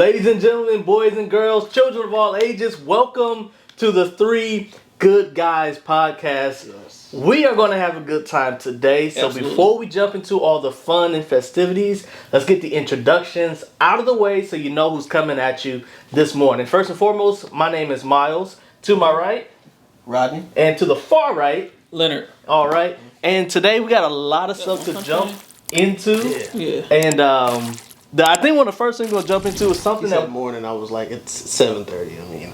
Ladies and gentlemen, boys and girls, children of all ages, welcome to the Three Good Guys podcast. Yes. We are going to have a good time today. So before we jump into all the fun and festivities, let's get the introductions out of the way so you know who's coming at you this morning. First and foremost, my name is Miles. To my right, Rodney. And to the far right, Leonard. All right. And today we got a lot of stuff to jump into. Yeah. And I think one of the first things we're going to jump into is something That morning, I was like, it's 7:30.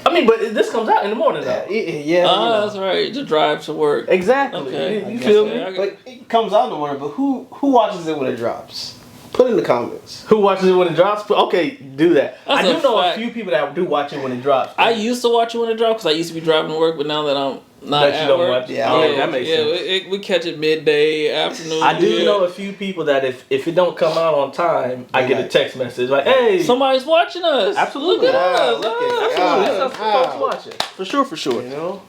I mean, but this comes out in the morning, though. That's right. To drive to work. Exactly. Okay. You feel me? But it comes out in the morning. But who watches it when it drops? Put in the comments. Who watches it when it drops? Okay, do that. That's I do know fact. a few people that do watch it when it drops. I used to watch it when it dropped because I used to be driving to work, but now that I'm not That you at don't work, watch it. Yeah, that makes sense. We catch it midday, afternoon. I do know a few people that if it don't come out on time, I get a text message like, "Hey, somebody's watching us." Absolutely. Look at us. Absolutely, that's how folks watch it. For sure. You know.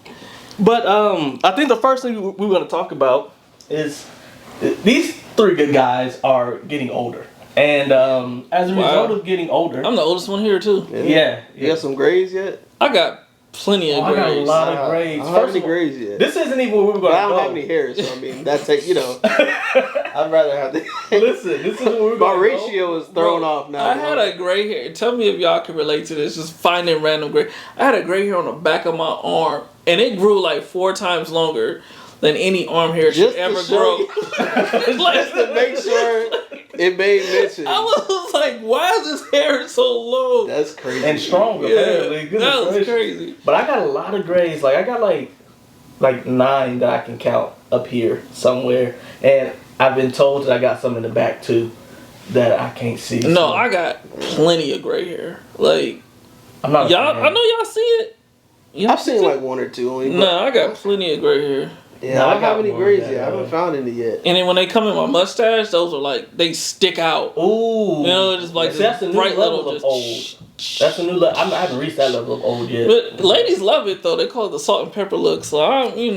But I think the first thing we're going to talk about is these three good guys are getting older, and as a result of getting older, I'm the oldest one here too. Yeah. You got some grades yet? I got plenty of I got a grades. lot of grades. I don't have any grades yet. This isn't even where we were going But to I go. don't have any hairs, so I mean, that's I'd rather have the. Listen, this is where we're My going to go. ratio is thrown off now. I had a gray hair. Tell me if y'all can relate to this. Just finding random gray. I had a gray hair on the back of my arm, and it grew like 4 times longer than any arm hair should Just to ever show grow. you- Like, Just to make sure it made mention. I was like, why is this hair so long? That's crazy. And strong, apparently. Goodness that was gracious. crazy. But I got a lot of grades. Like I got like 9 that I can count up here somewhere, and I've been told that I got some in the back too that I can't see. No, so I got plenty of gray hair. Like I'm not. y'all, I know y'all see it. Y'all I've seen see it? like 1 or 2 only. No, I got plenty of gray hair. Yeah, No, I I don't got have any more grades than yet. I that, haven't found any yet. And then when they come in my mustache, those are like they stick out. Ooh. You know, just like See, this that's the new bright level little of old. That's a new level. I haven't reached that level of old yet. But ladies love it though. They call it the salt and pepper look. So you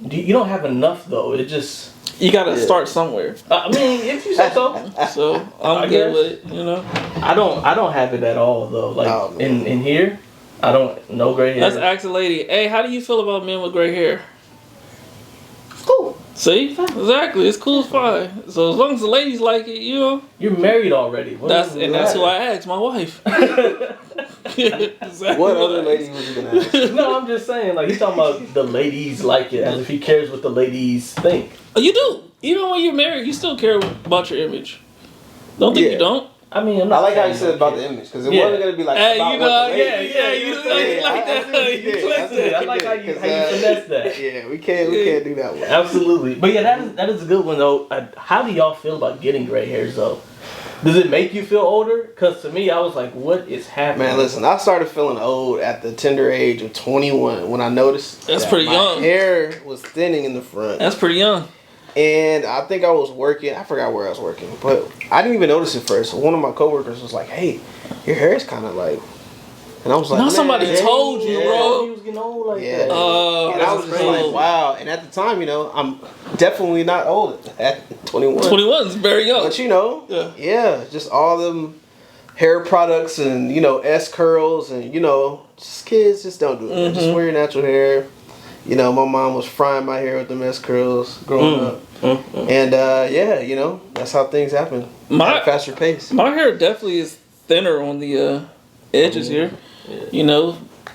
You don't have enough though. It just. you gotta start somewhere. I mean, if you say so. So I'm I good guess. with it. I don't have it at all though. Like Oh, man. in here, I don't no gray hair. Let's ask a lady. Hey, how do you feel about men with gray hair? cool. See, exactly. It's cool as fine. So as long as the ladies like it, You're married already. that's who I asked. My wife. Exactly. What other lady was you gonna ask? No, I'm just saying, like, he's talking about the ladies like it, as if he cares what the ladies think. Oh, you do. Even when you're married, you still care about your image. Don't think Yeah. you don't. I mean, I'm I not like how you saying said no about kid. the image because it Yeah. wasn't gonna be like Hey, about you what know, the yeah, lady- yeah, you like I that. see what You did. twist I see what it. I like how you finesse that. Yeah, we can't do that one. Absolutely. But yeah, that is a good one, though. How do y'all feel about getting gray hairs, though? Does it make you feel older? Because to me, I was like, what is happening? Man, listen, I started feeling old at the tender age of 21 when I noticed That's that pretty my young. hair was thinning in the front. That's pretty young. And I think I was working. I forgot where I was working, but I didn't even notice it first. So one of my coworkers was like, "Hey, your hair is kind of like," and I was like, Now "Man, somebody yeah, told you, yeah." bro. He was getting old like Yeah. that. And I was that's just like, crazy. "Wow!" And at the time, I'm definitely not old at 21. 21 is very young. But Yeah. just all them hair products and S curls and just kids just don't do it. Man. Just wear your natural hair. My mom was frying my hair with them S curls growing up. And that's how things happen. At a faster pace. My hair definitely is thinner on the edges here,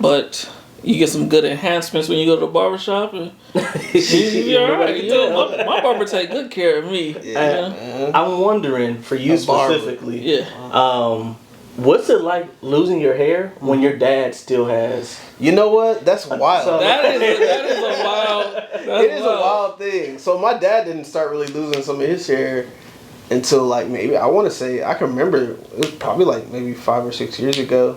but you get some good enhancements when you go to the barbershop and you be alright. My barber take good care of me. Yeah. I'm wondering, for you A barber. specifically, Yeah. what's it like losing your hair when your dad still has? You know what? That's wild. So- That is a wild. It is a wild thing. So my dad didn't start really losing some of his hair until like maybe I want to say I can remember it was probably like maybe 5 or 6 years ago.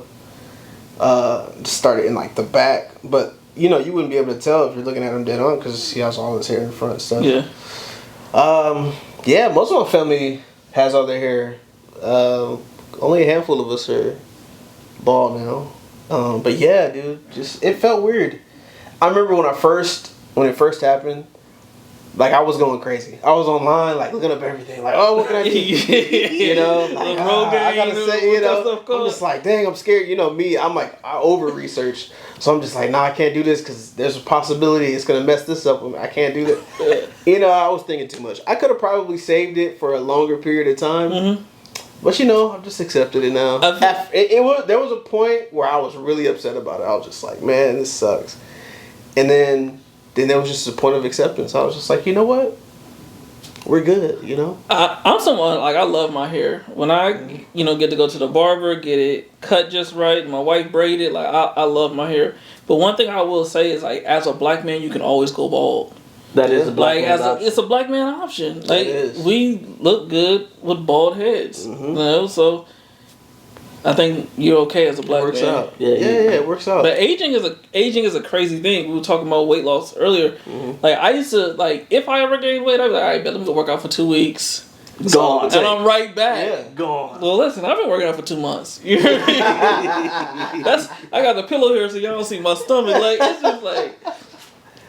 Started in like the back, but you wouldn't be able to tell if you're looking at him dead on because he has all his hair in front and stuff. Yeah. Yeah, most of my family has all their hair. Only a handful of us are bald now. But yeah, dude, it felt weird. I remember when it first happened, like I was going crazy. I was online, like looking up everything, like, oh, what can I do? You know, like, I gotta say, you know, I'm just like, dang, I'm scared. You know me, I'm like, I over research, so I'm just like, nah, I can't do this because there's a possibility it's gonna mess this up. I can't do that. You know, I was thinking too much. I could have probably saved it for a longer period of time. Mm-hmm. But you know, I've just accepted it now. There was a point where I was really upset about it. I was just like, man, this sucks. And then there was just a point of acceptance. I was just like, you know what? We're good, you know? I'm someone, like, I love my hair. When I, you know, get to go to the barber, get it cut just right, my wife braided, like, I love my hair. But one thing I will say is, like, as a black man, you can always go bald. That is a black man's option. It's a black man option. Like, we look good with bald heads. Mm-hmm. You know, so I think you're okay as a black man. It works out. Yeah, it works out. But aging is a crazy thing. We were talking about weight loss earlier. Mm-hmm. Like, I used to, like, if I ever gained weight, I'd be like, all right, let me go work out for 2 weeks. Gone. And I'm right back. Yeah, gone. Well, listen, I've been working out for 2 months. You hear me? I got the pillow here so y'all don't see my stomach. Like, it's just like,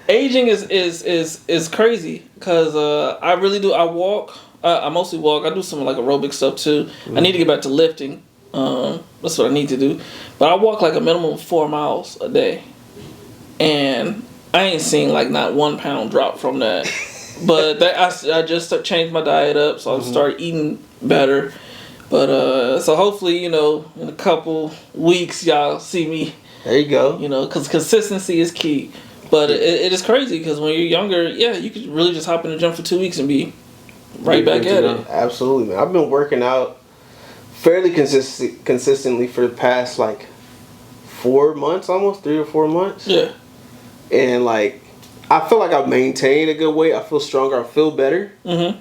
aging is crazy because I really do. I walk. I mostly walk. I do some like aerobic stuff too. Mm-hmm. I need to get back to lifting. That's what I need to do. But I walk like a minimum of 4 miles a day, and I ain't seen like not 1 pound drop from that. But I just changed my diet up, so I start eating better. But so hopefully, you know, in a couple weeks y'all see me. There you go. You know, because consistency is key. But it is crazy because when you're younger, you could really just hop in the gym for 2 weeks and be right back at it. Absolutely, man. I've been working out fairly consistently for the past like 4 months, almost 3 or 4 months. Yeah. And like, I feel like I've maintained a good weight. I feel stronger. I feel better. Mm-hmm.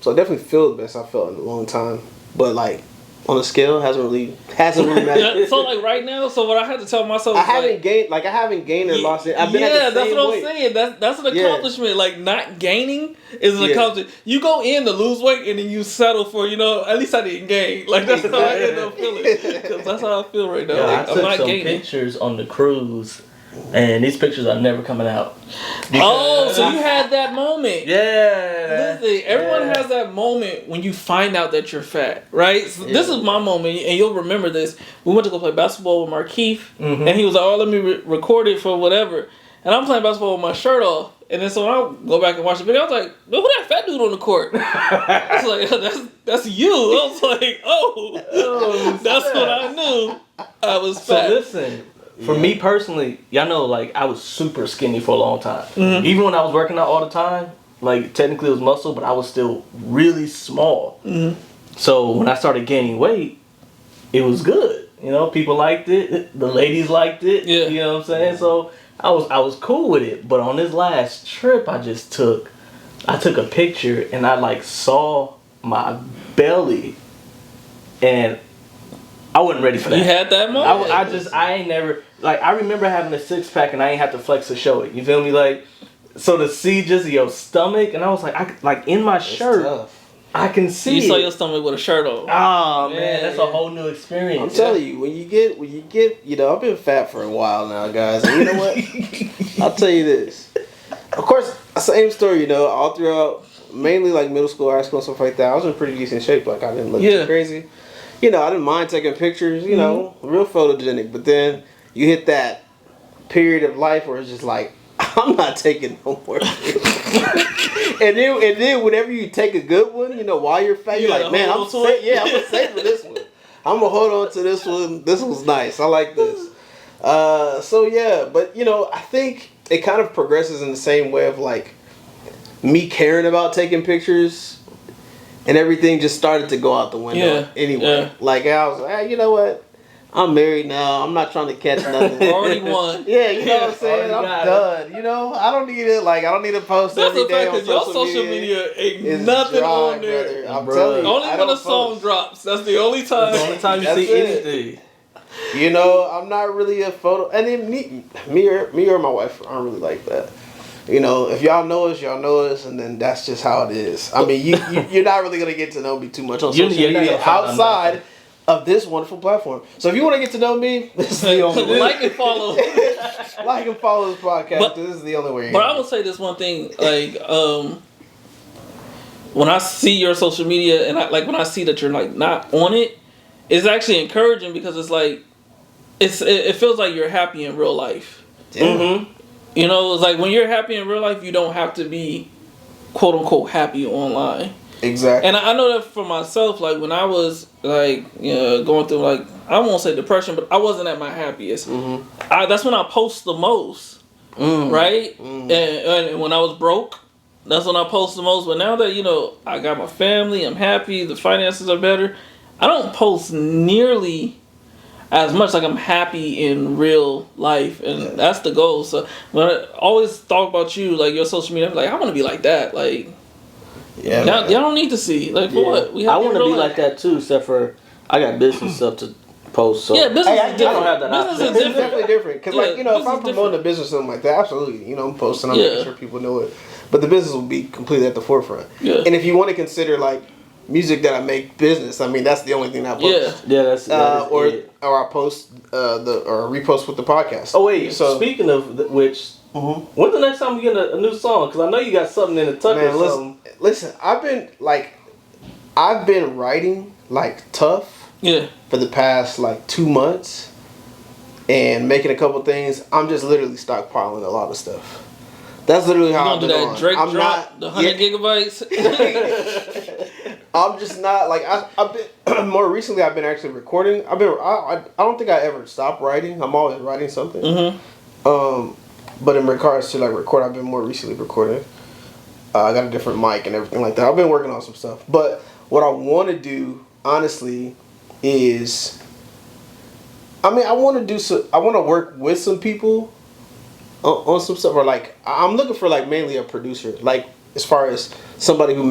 So I definitely feel the best I felt in a long time. But like, on the scale, hasn't really mattered. So like right now, so what I had to tell myself, I haven't gained or lost it. I've been at the same that's what weight. I'm saying. That's an accomplishment. Yeah. Like not gaining is an accomplishment. You go in to lose weight and then you settle for, you know, at least I didn't gain. Like that's how I end up feeling. Because that's how I feel right now. Like, I took some pictures on the cruise. And these pictures are never coming out. So you had that moment. Yeah. Listen, everyone has that moment when you find out that you're fat, right? So this is my moment, and you'll remember this. We went to go play basketball with Markeith, and he was like, oh, let me record it for whatever. And I'm playing basketball with my shirt off. And then so when I go back and watch the video, I was like, who that fat dude on the court? I was like, that's you. I was like, oh that's when I knew I was fat. So listen. For me personally, y'all know, like, I was super skinny for a long time. Mm-hmm. Even when I was working out all the time, like, technically it was muscle, but I was still really small. Mm-hmm. So when I started gaining weight, it was good. You know, people liked it. The ladies liked it. Yeah. You know what I'm saying? So I was cool with it. But on this last trip I took a picture and I, like, saw my belly and I wasn't ready for that. You had that moment? I ain't never, like, I remember having a 6-pack and I ain't have to flex to show it. You feel me? Like, so to see just your stomach, and I was like, in my shirt, tough. I can see You saw your stomach with a shirt on. Oh, man, that's a whole new experience. I'm telling you, when you get, you know, I've been fat for a while now, guys. And you know what? I'll tell you this. Of course, same story, you know, all throughout, mainly like middle school, high school, stuff like that. I was in pretty decent shape. Like, I didn't look too crazy. You know, I didn't mind taking pictures, you know, real photogenic. But then you hit that period of life where it's just like, I'm not taking no more pictures. and then whenever you take a good one, you know, while you're fat, you're like, man, I'm gonna savor this one. I'm gonna hold on to this one. This one's nice. I like this. So yeah, but you know, I think it kind of progresses in the same way of like me caring about taking pictures. And everything just started to go out the window anyway. Yeah. Like, I was like, hey, you know what? I'm married now. I'm not trying to catch nothing. Already won. Yeah, you know what I'm saying? I'm done. You know? I don't need it. Like, I don't need to post every day on social media. That's the fact, because your social media ain't nothing dry, on there. I'm telling you. Only when a song drops. That's the only time. That's the only time you see anything. You know, I'm not really a photo. And then me or my wife aren't really like that. You know, if y'all know us, and then that's just how it is. I mean, you're not really gonna get to know me too much on social media outside of this wonderful platform. So if you want to get to know me, this is the only way. Like and follow. Like and follow this podcast. But- This is the only way. But I will say this one thing, like, when I see your social media and when I see that you're like not on it, it's actually encouraging because it's like, it feels like you're happy in real life. Mm-hmm. You know, it's like when you're happy in real life, you don't have to be quote unquote happy online. Exactly. And I know that for myself, like when I was like, you know, going through like, I won't say depression, but I wasn't at my happiest. Mm-hmm. That's when I post the most, right? And when I was broke, that's when I post the most. But now that, you know, I got my family, I'm happy, the finances are better, I don't post nearly as much. Like I'm happy in real life, and that's the goal. So when I always talk about you, like your social media, I'm like, I want to be like that. Like, Yeah, y'all don't need to see. Like, for what? I want to be like that too, except for I got business stuff to post. So Yeah, business I is don't different. have that Business option. is It's different. definitely different. Because, like, you know, if business I'm is promoting different. a business or something like that, absolutely. You know, I'm posting, I'm Yeah. making sure people know it. But the business will be completely at the forefront. Yeah. And if you want to consider, like, music that I make business, I mean, that's the only thing I post. Yeah. Yeah, that is it. Or I post or repost with the podcast. Oh wait, so speaking of which, when's the next time we get a new song? Because I know you got something in the tuck man, or something. listen, I've been writing like tough Yeah. for the past like 2 months and making a couple things. I'm just literally stockpiling a lot of stuff. That's literally You how gonna I've do been that on. Drake I'm drop, not the 100 gigabytes? I'm just not like I've been more recently. I've been actually recording. I don't think I ever stopped writing. I'm always writing something. But in regards to like record, I've been more recently recording. I got a different mic and everything like that. I've been working on some stuff. But what I want to do, honestly, is I want to work with some people on some stuff, or like I'm looking for like mainly a producer, like as far as somebody who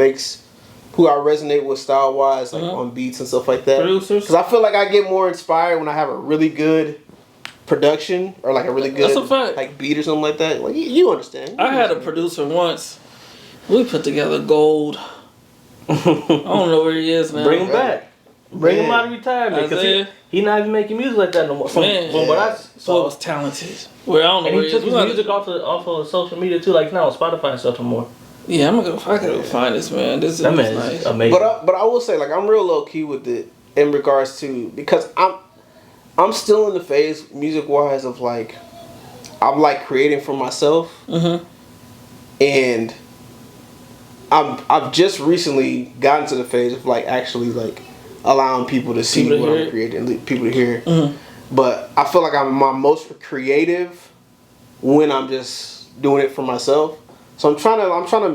I resonate with style wise, like on beats and stuff like that. Producers? Because I feel like I get more inspired when I have a really good production or like a really good That's a fact. like beat or something like that. Like you understand. I had a producer once. We put together gold. I don't know where he is now. Bring him back. Bring him Man. out of retirement because Isaiah. he not even making music like that no more. From what I So saw, was talented. Where I don't know and where he he took is. his music off of social media too, like now on Spotify and stuff no more. Yeah, I gotta go find this man. This That is man nice. is amazing. But I will say, like, I'm real low key with it in regards to, because I'm still in the phase music wise of like I'm like creating for myself, and I've just recently gotten to the phase of like actually like allowing people to see People to what hear I'm it. creating, people to hear. But I feel like I'm my most creative when I'm just doing it for myself. So I'm trying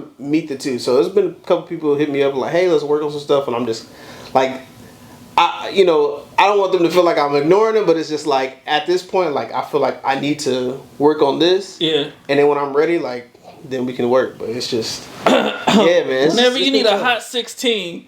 to meet the two. So there's been a couple people who hit me up like, hey, let's work on some stuff, and I'm just like, I don't want them to feel like I'm ignoring them, but it's just like at this point, like I feel like I need to work on this. Yeah. And then when I'm ready, like then we can work. But it's just yeah, man. Whenever you need a hot 16,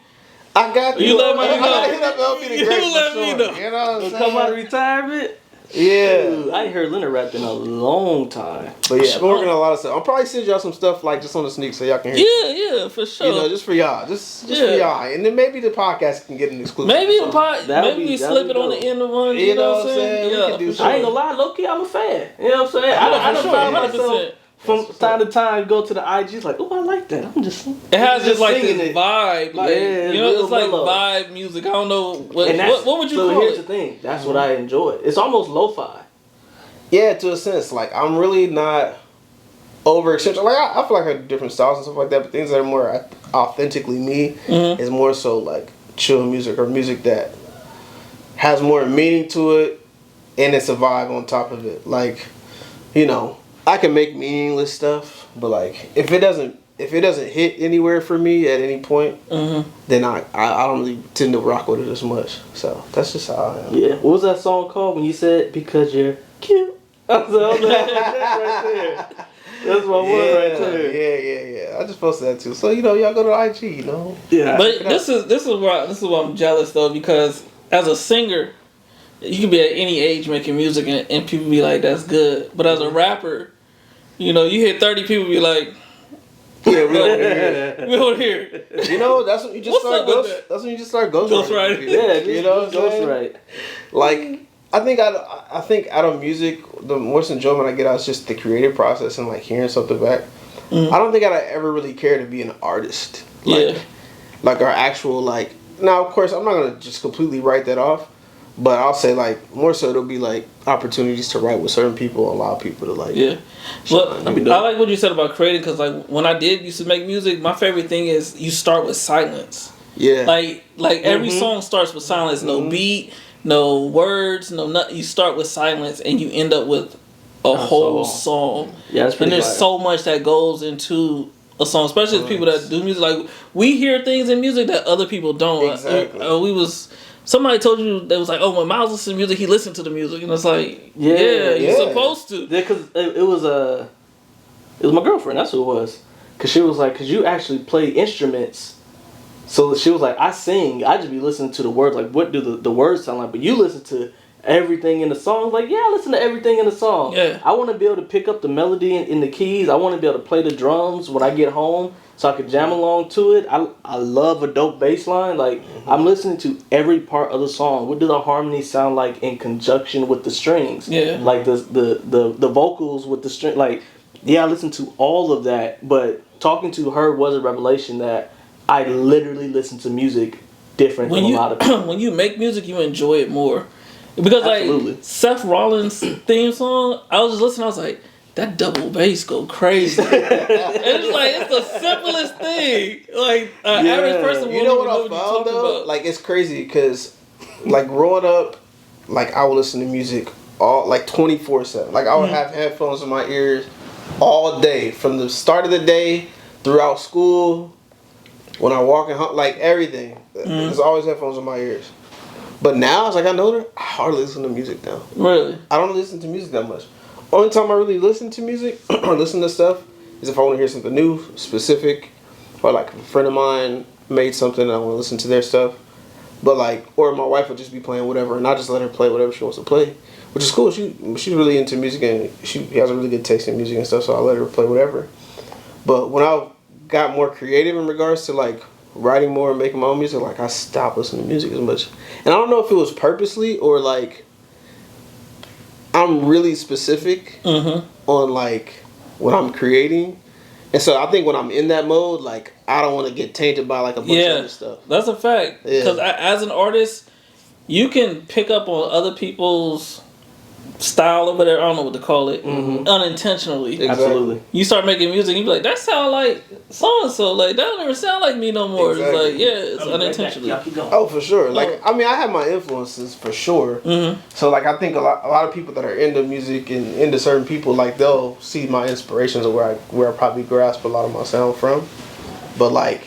I got You let me I know. gotta hit up LB the You Great for let me sure. know. You know what I'm Come out of saying? retirement. Yeah. Dude, I ain't heard Leonard rap in a long time. But yeah, I've been working on a lot of stuff. I'll probably send y'all some stuff like just on the sneak so y'all can hear. yeah, for sure. You know, just for y'all, just for Yeah. y'all, and then maybe the podcast can get an exclusive. maybe So, a pot, That'll maybe be- we that'll slip be it on the dope. end of one. You know what I'm saying? We Yeah, can do for something. I ain't gonna lie, low key, I'm a fan. You know what I'm saying? I for don't sure, find 100%. myself from time to time go to the IGs like, oh, I like that. I'm just. It has just like singing this it. vibe, like Yeah, you know, real it's like mellow. vibe music. I don't know what And that's, what would you so call here's it? the thing. That's what I enjoy. It's almost lo-fi. Yeah, to a sense, like I'm really not over accentuating. Like I feel like I have different styles and stuff like that, but things that are more authentically me is more so like chill music or music that has more meaning to it, and it's a vibe on top of it. Like, you know, I can make meaningless stuff, but like if it doesn't hit anywhere for me at any point, then I don't really tend to rock with it as much. So that's just how I am. Yeah. What was that song called when you said because you're cute? That's right there. That's my one right there. Yeah. I just posted that too. So y'all go to IG, you know. Yeah. But this is why I'm jealous though, because as a singer, you can be at any age making music and people be like, that's good. But as a rapper, you know, you hit 30 people be like, Yeah, we don't hear it. We don't hear it. You know, that's when you just What's start up with ghost. that? That's when you just start ghostwriting. Ghostwriting. Yeah, You know what I'm saying? right. Like, I think out of music, the most enjoyment I get out is just the creative process and like hearing something back. I don't think I'd ever really care to be an artist. Like, Yeah. Like our actual like. Now, of course, I'm not gonna just completely write that off, but I'll say like more so it'll be like opportunities to write with certain people, allow people to like. Yeah. Well, That'd be I dope. like what you said about creating because, like, when I did used to make music, my favorite thing is you start with silence. Yeah. Like every song starts with silence. No beat, no words, no nothing. You start with silence and you end up with a whole song. Yeah, that's And pretty there's fire. so much that goes into a song, especially the people that do music. Like, we hear things in music that other people don't. Exactly. Somebody told you that was like, oh, when Miles listens to music, he listened to the music, and it's like, yeah, you're supposed to. Yeah, because it was my girlfriend. That's who it was. Because she was like, because you actually play instruments. So she was like, I sing. I just be listening to the words. Like, what do the words sound like? But you listen to everything in the song. Like, yeah, I listen to everything in the song. Yeah. I want to be able to pick up the melody in the keys. I want to be able to play the drums when I get home so I could jam along to it. I love a dope bass line. Like, I'm listening to every part of the song. What do the harmonies sound like in conjunction with the strings? Yeah. Like the vocals with the string. Like, yeah, I listened to all of that. But talking to her was a revelation that I literally listen to music different When from you a lot of people. when you make music, you enjoy it more. Because Absolutely. like Seth Rollins' theme song, I was just listening. I was like, that double bass go crazy. It's like it's the simplest thing. Like an average person You won't know even what I you're found talking though? about. Like it's crazy because, like growing up, like I would listen to music all like 24/7. Like I would have headphones in my ears all day from the start of the day throughout school. When I walk in, like everything, there's always headphones in my ears. But now, as I got older, I hardly listen to music now. Really? I don't listen to music that much. Only time I really listen to music or listen to stuff is if I want to hear something new, specific, or like a friend of mine made something and I want to listen to their stuff. But like, or my wife will just be playing whatever, and I just let her play whatever she wants to play, which is cool. She's really into music and she has a really good taste in music and stuff, so I let her play whatever. But when I got more creative in regards to like writing more and making my own music, like I stopped listening to music as much. And I don't know if it was purposely or like I'm really specific on like what I'm creating. And so I think when I'm in that mode, like I don't want to get tainted by like a bunch of other stuff. That's a fact. Yeah. Because as an artist, you can pick up on other people's style or whatever, I don't know what to call it, unintentionally. Exactly. Absolutely. You start making music, you be like, that sound like so and so. Like that don't even sound like me no more. Exactly. It's like, yeah, it's unintentionally. Y'all keep going. Oh, for sure. Like I mean, I have my influences for sure. So like I think a lot of people that are into music and into certain people, like they'll see my inspirations of where I probably grasp a lot of my sound from. But like,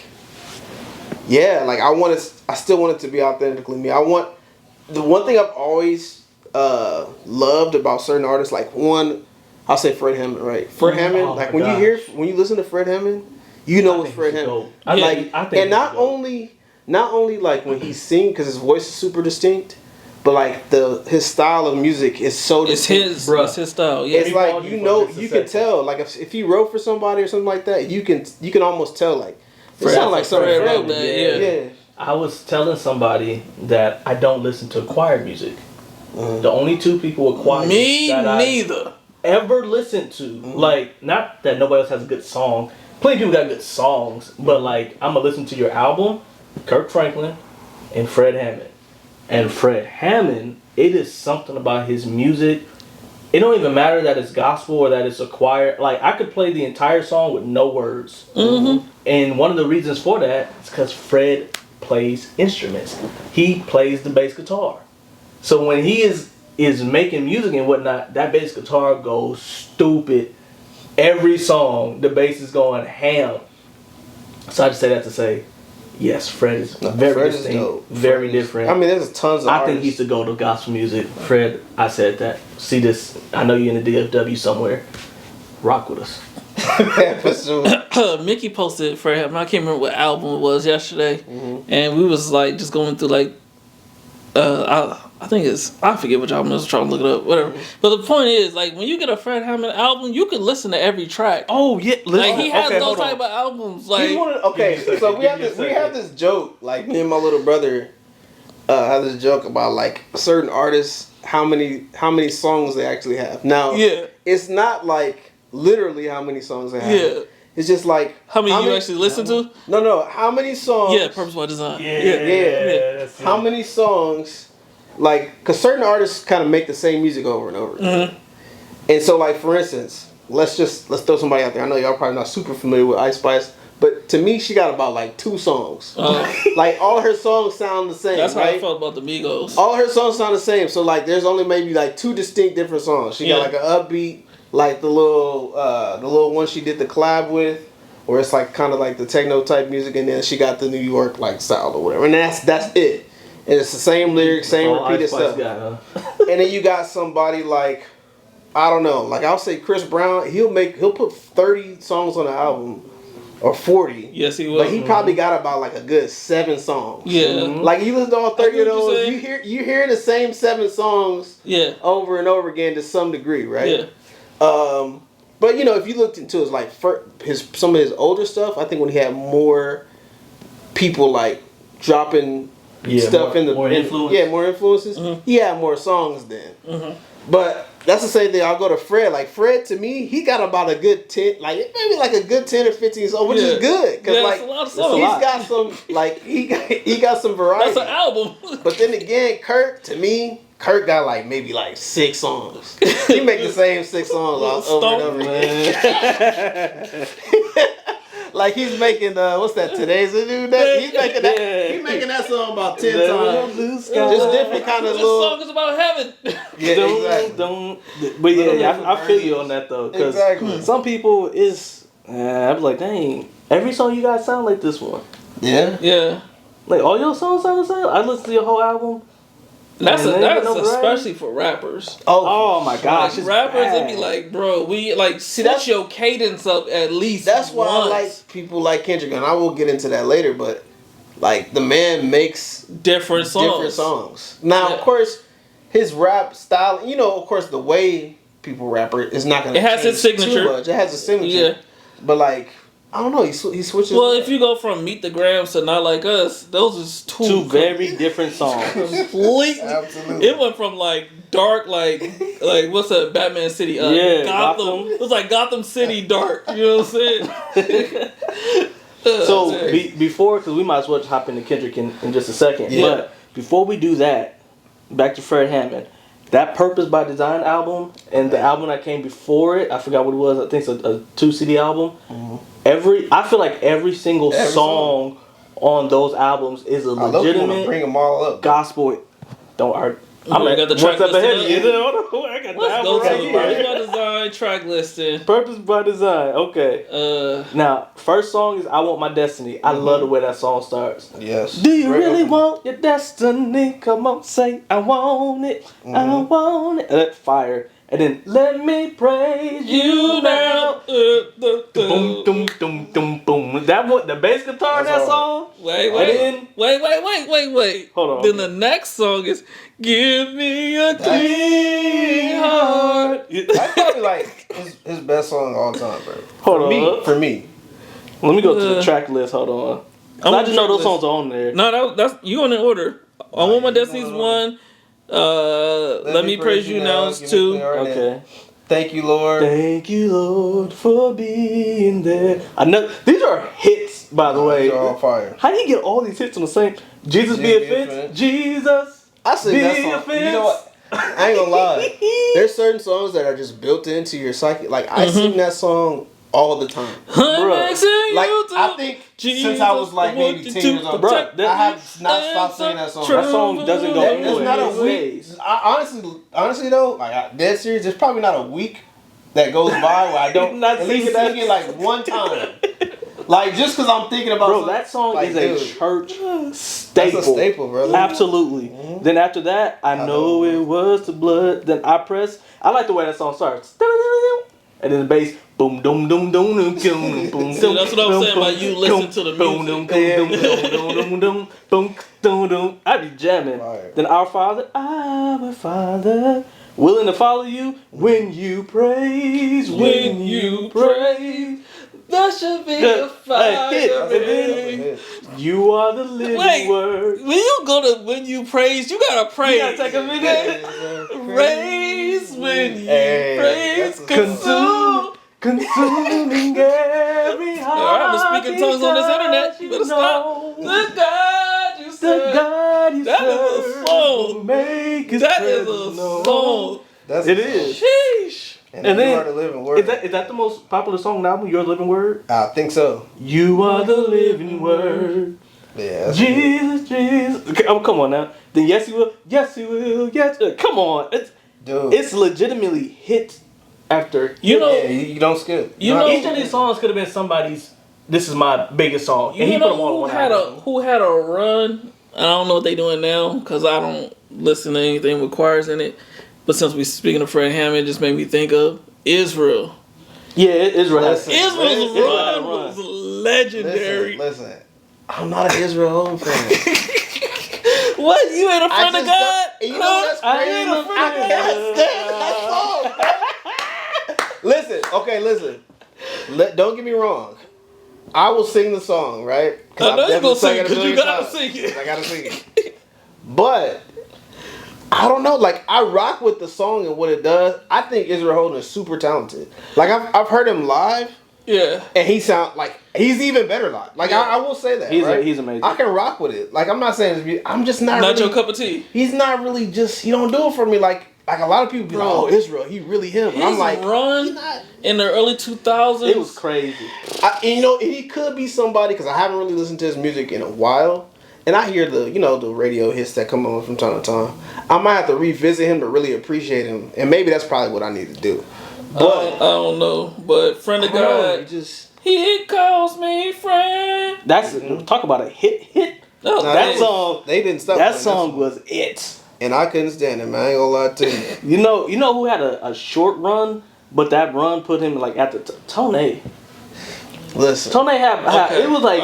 yeah, like I still want it to be authentically me. The one thing I've always loved about certain artists, like one, I'll say Fred Hammond, right? Fred Hammond, Oh like my when you listen to Fred Hammond, you know it's Fred Hammond. I think And not only like when he sings, because his voice is super distinct, but like his style of music is so It's distinct. it's his style. Yeah. It's like you can tell, like if he wrote for somebody or something like that, you can almost tell like it Fred- sounds like something Fred Fred wrote would that, do. yeah. I was telling somebody that I don't listen to acquired music. The only two people acquired Me that neither. I ever listened to, like, not that nobody else has a good song. Plenty of people got good songs, but like I'm gonna listen to your album, Kirk Franklin, and Fred Hammond. And Fred Hammond, it is something about his music. It don't even matter that it's gospel or that it's acquired. Like I could play the entire song with no words. And one of the reasons for that is because Fred plays instruments. He plays the bass guitar. So when he is making music and whatnot, that bass guitar goes stupid. Every song, the bass is going ham. So I just say that to say, yes, Fred is very Fred is distinct, dope. very different. I mean, there's tons of I artists. think he used to go to gospel music. Fred, I said that. See this? I know you're in the DFW somewhere. Rock with us. For sure. Mickey posted for him. I can't remember what album it was yesterday, and we was like just going through like, I I think it's, I forget which album I was trying to look it up, whatever. But the point is, like, when you get a Fred Hammond album, you can listen to every track. Oh yeah, Like, he has okay, those hold on. type of albums. He's Like, one of, okay, Give me a so second, we have give me a this we second. have this joke, like me and my little brother have this joke about like certain artists, how many songs they actually have. Now, Yeah. it's not like literally how many songs they have. Yeah. It's just like how many you actually listen to? No, how many songs? Yeah, Purpose by Design. Yeah. That's How many songs? Like, because certain artists kind of make the same music over and over. Mm-hmm. And so, like, for instance, let's throw somebody out there. I know y'all probably not super familiar with Ice Spice, but to me, she got about like 2 songs. Like, all her songs sound the same. That's how right? I felt about the Migos. All her songs sound the same. So, like, there's only maybe like 2 distinct different songs. She got like an upbeat, like the little one she did the collab with, where it's like kind of like the techno type music, and then she got the New York like style or whatever, and that's it. And it's the same lyrics, same repeated stuff. And then you got somebody like, I don't know, like I'll say Chris Brown. He'll put 30 songs on the album, or 40. Yes, he will. But he probably got about like a good 7 songs. Yeah. Like you listen to all 30 of what you're those, saying. you hear the same 7 songs. Yeah. Over and over again to some degree, right? Yeah. But you know, if you looked into his like some of his older stuff, I think when he had more people like dropping stuff more influence. more influences. He had more songs then. But that's the same thing. I'll go to Fred. Like Fred, to me, he got about a good 10, like maybe like a good 10 or 15 songs, which is good because like that's a lot of songs. he's got some like he got some variety. That's an album. But then again, Kirk, to me, Kirk got like maybe like 6 songs. He make the same 6 songs over and over again. Like he's making what's that? Today's a new day. He's making that. He's making that song about 10 times. Just different kind of This little. song is about heaven. Yeah, exactly. But yeah, I feel you on that though. Because Exactly. some people is, I'm like, dang, every song you guys sound like this one. Yeah. Yeah. Like all your songs sound the same. I listened to your whole album. That's And that's no variety. especially for rappers. Oh my gosh, Like, it's rappers, bad. they be like, bro, we like switch that's- your cadence up at least. That's why once. I like people like Kendrick, and I will get into that later. But like the man makes different songs. Now, Yeah. of course, his rap style, you know, of course, the way people rap is not gonna. It has its change signature. Too much. It has a signature. Yeah. But like, I don't know. He switches. Well, if you go from Meet the Grams to Not Like Us, those is two very different songs. completely. Absolutely. It went from like dark, like what's that? Batman City. Yeah, Gotham. Gotham. It was like Gotham City dark. You know what I'm saying? So before, because we might as well hop into Kendrick in just a second. Yeah. But before we do that, back to Fred Hammond. That Purpose by Design album and the album that came before it, I forgot what it was. I think it's a 2 CD album. I feel like every single song on those albums is a I love you want to legitimate bring them all up. gospel. Don't hurt. I got the track one step ahead. listed You up. know, I got the Let's album go to right the here. Purpose by Design track listing. Purpose by Design. Okay. Now, first song is "I Want My Destiny." I love the way that song starts. Yes. Do you really want your destiny? Come on, say I want it. I want it. That's fire. And then let me praise you now. Boom, boom, boom, boom, boom. That one, the bass guitar in that That's song. Wait. then- Wait. Hold on. Then the next song is "Give Me a Clean Heart." That's probably like his best song of all time, bro. Hold on. For me. Let me go to the track list. Hold on. I'm I on just the know those track songs are on there. No, that's you in order. I Want My Destiny's one. Let Me Praise You Now is 2. Okay. Thank you, Lord. Thank you, Lord, for being there. I know these are hits, by the way. These are all fire. How do you get all these hits on the same? Jesus be a fence. Jesus. I sing Be that a song. fence. You know what? I ain't gonna lie. There's certain songs that are just built into your psyche. Like I sing that song all the time. Like I think since I was like maybe 10 years old, Bruh, I have not stopped singing that song. That song doesn't go There's anywhere. not a It week. stays. Honestly though, like dead serious. There's probably not a week that goes by where I don't Not at least singing that. sing it like one time. Like just because I'm thinking about. Bro, something, that song like, is a dude, church That's staple. a staple, brother. Absolutely. Then after that, I know it was the blood. Then I press. I like the way that song starts. And then the bass. Boom, dum, dum, dum, dum, dum, boom, See, that's what I'm saying about you listen to the boom, music. dum, dum, dum, dum, dum, boom, dum, dum. I be jamming. Right. Then Our Father, willing to follow you when you praise, when you praise. That should be The- a fire. hit. That's a hit. You are the living Wait, word. when you go to when you praise, you gotta praise. You gotta take a minute. Praise when you Hey, praise, that's a consume. Consuming every heart. I'm speaking tongues on this internet. You better stop. The God you The serve. God you That is a serve song. will make his That is presence a known. song. That's It a is. song. Sheesh. And And you then- are the living word. Is that the most popular song on the album? Your Living Word? I think so. You are the living word. Yeah. That's a hit. Jesus. Okay, oh, come on now. Then yes he will. Yes he will. Yes. Come on. Dude. It's legitimately hit after. You know, Yeah, you don't skip. You don't know- Each of these songs could have been somebody's. This is my biggest song, and you he put know them all on one album. who had a run. I don't know what they doing now because I don't listen to anything with choirs in it. But since we speaking of Fred Hammond, it just made me think of Israel. Yeah, Israel. has- Listen. Israel's Listen. run was legendary. Listen. I'm not an Israel Home fan. What? You ain't a I friend of just God? don't- you know what's I crazy? ain't a friend I of can't God. stand that song. Listen. Don't get me wrong. I will sing the song, right? 'Cause I know I've you're gonna definitely sing sung it a because you million gotta times. sing it. I gotta sing it. But I don't know. Like I rock with the song and what it does. I think Israel Holden is super talented. Like I've heard him live. Yeah. And he sound like he's even better live. Like Yeah. I will say that. He's right? he's amazing. I can rock with it. Like I'm not saying I'm just not. Not really, your cup of tea. He's not really just. He don't do it for me. Like a lot of people be like, Bro. oh Israel, he really him. And His I'm like, run in the early 2000s. It was crazy. he could be somebody because I haven't really listened to his music in a while. And I hear the radio hits that come on from time to time. I might have to revisit him to really appreciate him, and maybe that's probably what I need to do. But I don't know. But friend of I don't know, God, just he calls me friend. That's talk about a hit. No, Nah, That they- song. they didn't stop. That playing song was it. and I couldn't stand him. I ain't gonna lie to you. You know who had a short run, but that run put him like at the Tone. Listen, Tone had Okay. it was like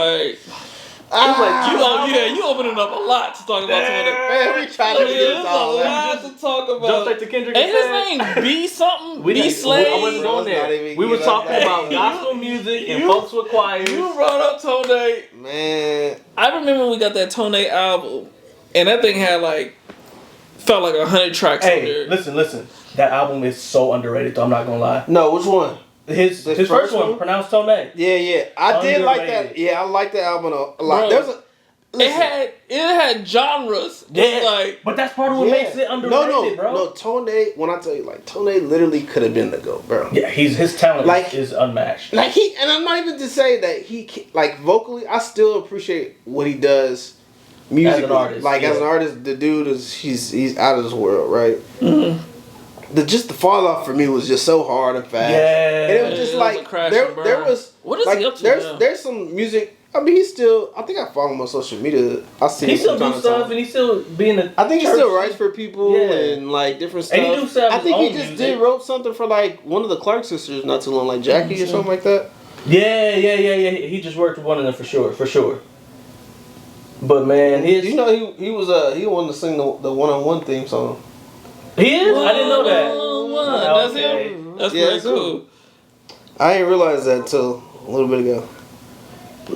All right. You opening up a lot to talk about. man, we trying to There's get a this all lot out. to talk jump about. straight to Kendrick. Ain't and his name B something? B I wasn't Slade? going Not there. even We were give talking up that. about gospel music and you- folks with choirs. You brought up Tone. Man, I remember when we got that Tone album, and that thing had felt like 100 tracks on Hey, there. listen. That album is so underrated. Though I'm not gonna lie. no, which one? His The first first one, one? pronounced Tone. Yeah, I did like that. Underrated. Yeah, I like the album a Bro, lot. There's a It listen, had genres. It was like but that's part of what yeah. makes it underrated, bro. No, Tone. When I tell you, like Tone, literally could have been the GOAT, bro. Yeah, his talent Like- is unmatched. Like and I'm not even to say that like vocally, I still appreciate what he does musically. artist, Like as yeah. an artist, the dude is he's out of this world, right? Mm-hmm. The fall off for me was just so hard and fast. Yeah. And it was just It was like a crash there and burn. there was What is like he up to there's now? there's some music. I mean, he's still. I think I follow him on social media. I see He him still from time do to stuff time. and he still being a. I think he church. still writes for people Yeah. and like different stuff. And he do stuff I his think he own just music. wrote something for like one of the Clark sisters not too long, like Jackie or something like that. Yeah. He just worked with one of them for sure. But man, You know he wanted to sing the one-on-one theme song. he is. I didn't know that. That's Okay. him. That's Yeah, pretty that's him. cool. I ain't realized that until a little bit ago.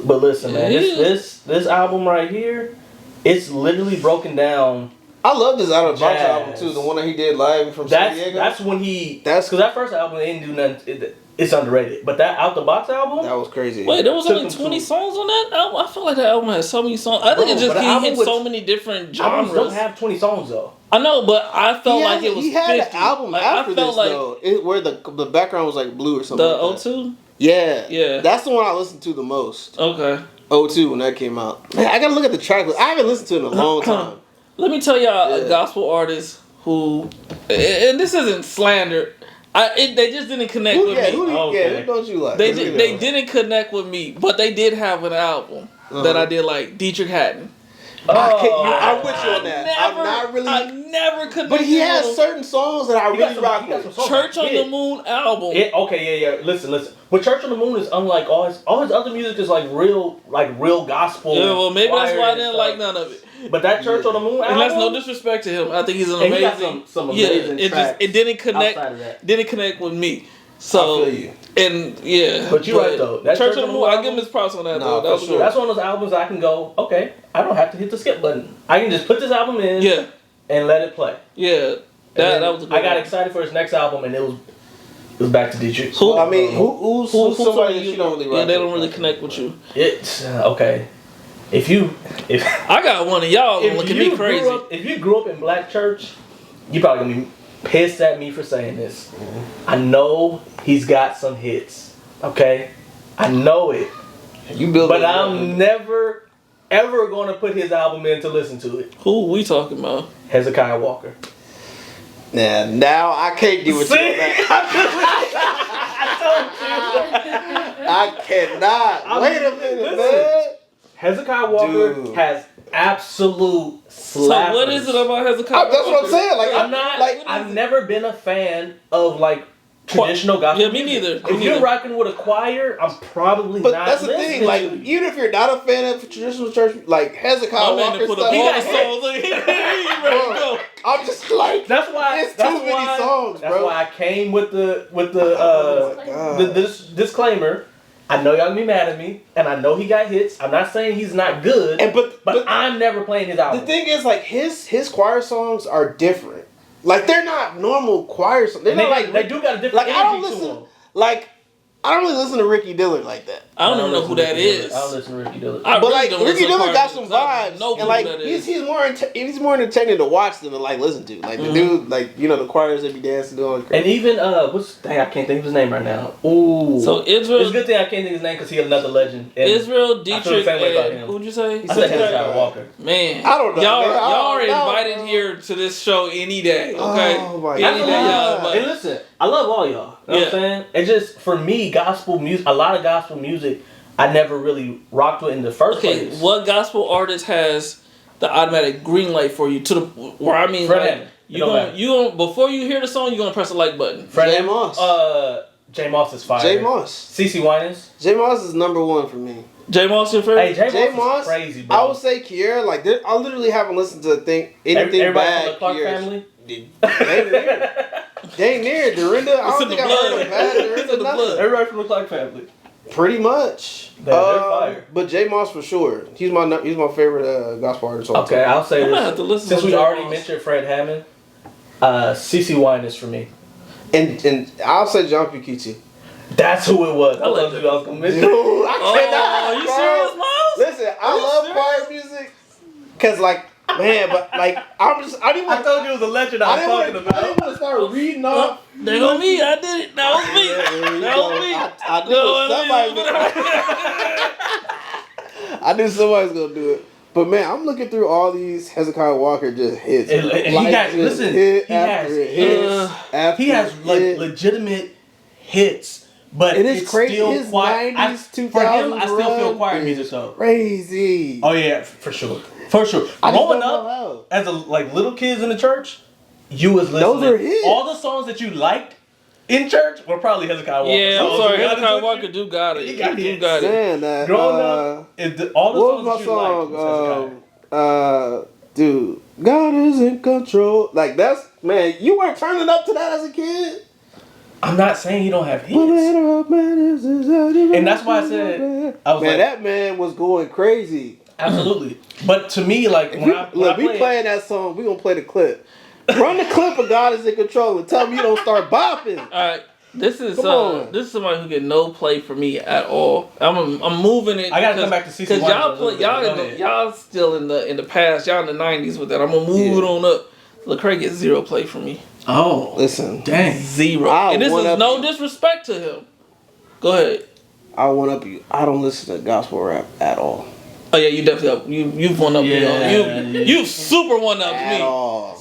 But listen, man, Yeah. this album right here, it's literally broken down. I love this Out of the Box Jazz. album too, the one that he did live from San Diego. That's when he. That's- because that first album they didn't do nothing. It's underrated. But that Out the Box album, that was crazy. Wait, there was Took only him 20 to- songs on that album? I feel like that album had so many songs. I think Bro, it just but the he album hit was- so many different albums don't genres. have 20 songs though. I know, but I felt like it was he had 50. an album Like, after I felt this like though, where the background was like blue or something. the like that. O2? Yeah, Yeah. That's the one I listened to the most. Okay. O2 when that came out. Man, I gotta look at the track list. I haven't listened to it in a long time. Let me tell y'all Yeah. a gospel artist who, and this isn't slander, they just didn't connect Who, with yeah, me. who Okay. don't you like? They Who didn't connect with me, but they did have an album that I did like, Dietrich Haddon. I'm with you on that. I'm not really. I never connected. But he has with him. certain songs that I really rock with. Church on the Moon album. Yeah. Listen. But Church on the Moon is unlike all his other music is like real gospel. Yeah, well, maybe that's why I didn't like none of it. But that Church on the Moon album, and that's no disrespect to him. I think he's an amazing. He got some amazing tracks. It didn't connect. Didn't connect with me. So I feel you. But you're right though. That Church on the Moon, I give him his props on that though. That was sure. That's one of those albums I can go, okay, I don't have to hit the skip button. I can just put this album in and let it play. Yeah. That was a good I got excited for his next album and it was back to Dietrich. Who's somebody that you don't really rock? Yeah, they don't really connect with you. It's okay. If I got one of y'all look at me crazy. If you grew up in black church, you probably gonna be pissed at me for saying this. Mm-hmm. I know he's got some hits. Okay? I know it. But I'm never ever gonna put his album in to listen to it. Who we talking about? Hezekiah Walker. Yeah, now I can't do it. I cannot. Wait a minute, man. Hezekiah Walker has absolute slappers. So what is it about Hezekiah Walker? That's what I'm saying. Like I'm not. Like I've never been a fan of like traditional gospel. Yeah, me neither. If you're rocking with a choir, I'm probably not. But that's the thing. Like even if you're not a fan of traditional church, like Hezekiah Walker stuff, he got songs. He ready to go. I'm just like that's why. It's too many songs, bro. That's why I came with the disclaimer. I know y'all gonna be mad at me, and I know he got hits. I'm not saying he's not good, but I'm never playing his album. The thing is, like his choir songs are different. Like they're not normal choir songs. They're not like they do got a different. Like I don't listen. Like I don't really listen to Ricky Dillard like that. I don't even know who that is. I don't listen to Ricky Dillard. But like Ricky Dillard got some vibes, and like he's more entertaining to watch than to like listen to. Like the dude, like the choirs that be dancing doing. And even I can't think of his name right now. Ooh. So Israel. It's a good thing I can't think of his name because he's another legend. And Israel Dietrich. Who'd you say? I said Hezekiah Walker. Man, I don't know. Y'all are invited here to this show any day. Okay. Oh my God. Any day, y'all. And listen, I love all y'all. You know what I'm saying? It's just for me, gospel music. A lot of gospel music, I never really rocked with in the first place. What gospel artist has the automatic green light for you to the where I mean, Fred like, you gonna before you hear the song, you gonna press the like button. J Moss. J Moss is fire. J Moss. CeCe Winans. J Moss is number one for me. J Moss your favorite? Hey, J Moss is crazy, bro. I would say Kiera. Like I literally haven't listened to anything Everybody bad. From the Clark family. Dang near Dorinda. I don't think I've heard of bad Dorinda. Nothing. Everybody from the Clark family. Pretty much. They're fire. But J Moss for sure. He's my favorite gospel artist. Okay, I'll say this. Since we already mentioned Fred Hammond, CeCe Winans for me. And I'll say John P. Kesey. That's who it was. I told you I was gonna mention. Dude, I cannot. Are you serious, Miles? Listen, I love choir music. Cause like, man, but like, I told you it was a legend I was talking about. I didn't want to start reading off. There go me. I did it. That was me. That was me. I knew somebody's gonna do it. But man, I'm looking through all these Hezekiah Walker just hits. He has legitimate hits. But it is crazy. Still his 90s, 2000s for him, I still feel choir music though. Crazy. Oh yeah, for sure. For sure. Growing up as little kids in the church, you was listening. Those are hits. All the songs that you liked in church were probably Hezekiah Walker. Yeah, I'm sorry. Hezekiah Walker do got it. He got it. Man, growing up, all the songs that you liked was Hezekiah. Dude, God is in control. Like that's man, you weren't turning up to that as a kid. I'm not saying you don't have hits. And that's why I said that man was going crazy. Absolutely. But to me, like we playing that song, we gonna play the clip. Run the clip of God is in control and tell me you don't start bopping. Alright. This is somebody who get no play for me at all. I'm moving it. I gotta come back to CeCe Because y'all still in the past. Y'all in the 90s with that. I'm gonna move it on up. Lecrae gets 0 play for me. Oh, listen, dang, 0. And this is no disrespect to him. Go ahead. I one up you. I don't listen to gospel rap at all. Oh yeah, you definitely you've one up me. You super one up me.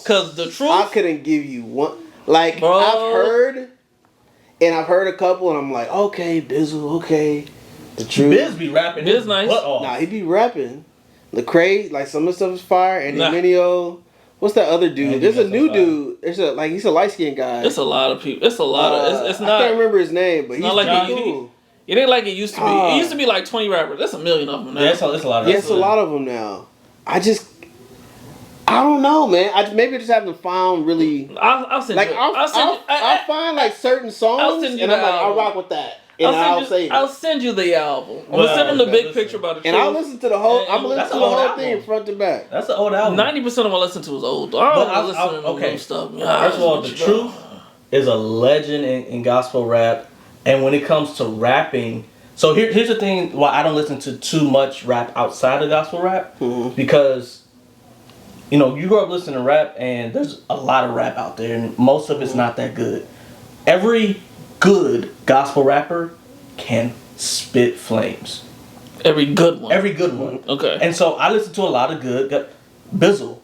Cause the truth, I couldn't give you one. Like bro. I've heard a couple, and I'm like, okay, Bizzle, okay. The truth. Biz be rapping. Biz nice. Nah, he be rapping, Lecrae, like some of the stuff is fire. And Nah. Mineo. What's that other dude? Andy There's a Mineo new fire. dude. He's a light skinned guy. It's a lot of people. It's a lot of. It's I not. can't remember his name, but he's not like pretty it- cool. It ain't like it used to be. Ah. It used to be like 20 rappers. There's a million of them now. Yeah, it's a lot of Yeah, it's a lot of them now. I don't know, man. Maybe I just haven't found really. I'll send Like you. I'll find like certain songs, send you and the I'm like, I'll album. rock with that, and I'll say I'll it. send you the album. I'm Well, gonna send them the okay, big listen. picture about the And I'll truth. listen to the whole. And- I'm gonna that's listen to an the old whole thing album. front to back. That's an old album. 90% of what I listen to is old. I But don't listen to no okay. new stuff. First of all, the truth is a legend in gospel rap, and when it comes to rapping, so here's the thing: why I don't listen to too much rap outside of gospel rap, because you know you grow up listening to rap, and there's a lot of rap out there, and most of it's not that good. Every good gospel rapper can spit flames. Every good one. Every good one. Okay. And so I listen to a lot of good Bizzle.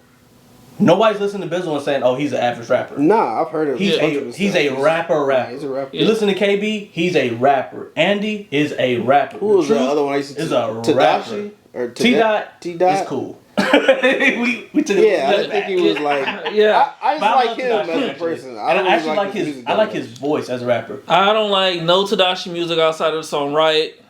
Nobody's listening to Bizzle and saying, "Oh, he's an average rapper." Nah, I've heard of. He's bunch of his he's stuff. a rapper. Yeah, he's a rapper. You listen to KB, he's a rapper. Andy is a rapper. Who was the Truth other one I used to? is a Tadashi rapper. or T Dot T-Dot? is cool. we took it. Yeah, I didn't think he was like. Yeah. I just But I like love him Tadashi as a actually. person. And I don't I really actually like his. music I that like much. his voice as a rapper. I don't like no Tadashi music outside of the song Riot.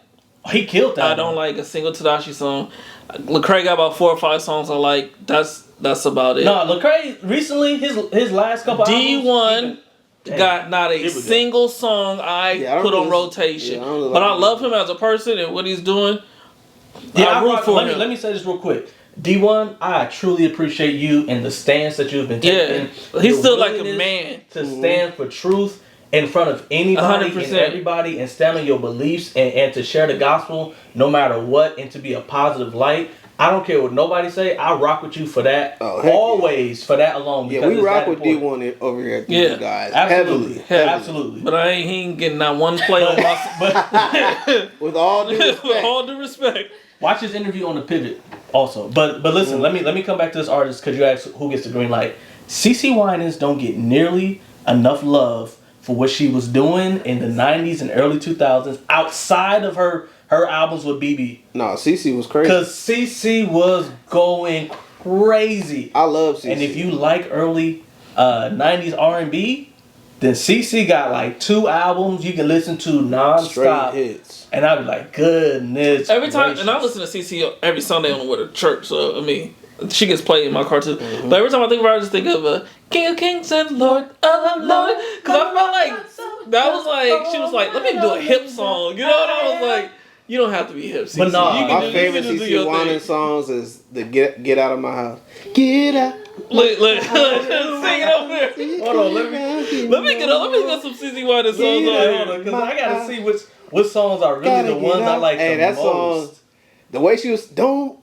He killed that. I don't like a single Tadashi song. Lecrae got about 4 or 5 songs I like. That's about it. No, Lecrae recently his last couple D1 got not a Here we go. single song I Yeah, I don't put on really- rotation. yeah, I don't really but like I him. love him as a person and what he's doing. Yeah, I root for let him. me say this real quick. D1, I truly appreciate you and the stance that you've been taking. Yeah, he's Your still like a willingness man. to stand for truth in front of anybody 100%. and everybody and stand on your beliefs and to share the gospel no matter what and to be a positive light. I don't care what nobody say. I rock with you for that. Oh, heck yeah. Always for that alone. Yeah, because we it's rock that with important. D1 over here at Yeah, these guys. Absolutely. Heavily. Absolutely. But he ain't getting not one play on my But With all due with respect. all due respect. watch his interview on the Pivot also. But listen, let me come back to this artist because you asked who gets the green light. CeCe Winans don't get nearly enough love for what she was doing in the 90s and early 2000s outside of her albums with BB. No, CeCe was crazy. Because CeCe was going crazy. I love CeCe. And if you like early 90s R&B, then CeCe got like 2 albums you can listen to nonstop. straight hits. And I'd be like, goodness Every time, gracious. and I listen to CC every Sunday on the way to church. So I mean, she gets played in my car too. Mm-hmm. But every time I think of her, I just think of King of Kings and Lord of Lords. Because I felt like that was like she was like, let me do a hip song, you know? And I was like, you don't have to be hip. CC. But no, you My you favorite just do CeCe your Winans thing. songs is the Get Out of My House. Get out. Look, sing it over there. Hold on, let me get some CC Winans songs hold on on, here. because I gotta see which songs are really Gotta the get ones I out. like Hey, the that most. song, the way she was,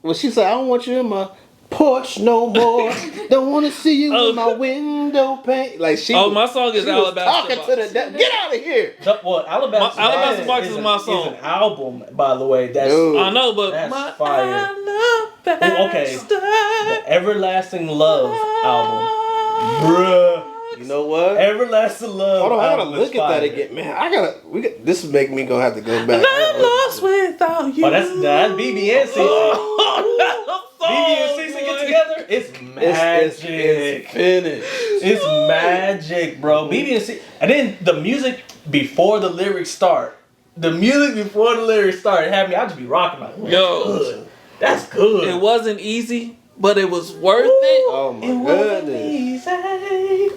when she said, I don't want you in my porch no more. Don't want to see you in my window pane. Like she Oh, my song is she was Alabaster talking Box. to the devil. Get out of here. Well, Alabaster Alabaster Box is my Is song. an album, by the way. That's Dude. I know, but That's my fire. Alabaster. Oh, okay. The Everlasting Love album, bruh. You know what? Everlasting Love. Hold on, I gotta album is look at that fire. again, man. This is making me gonna have to go back. And I'm lost without you. Oh, that's BB and CeCe. Oh, BB and CeCe get together. It's magic. It's finished. It's magic, bro. BB and CeCe, and then the music before the lyrics start. The music before the lyrics start, it had me. I'd just be rocking like, oh, Yo. that's good. It wasn't easy, but it was worth it. Oh my It wasn't goodness. easy.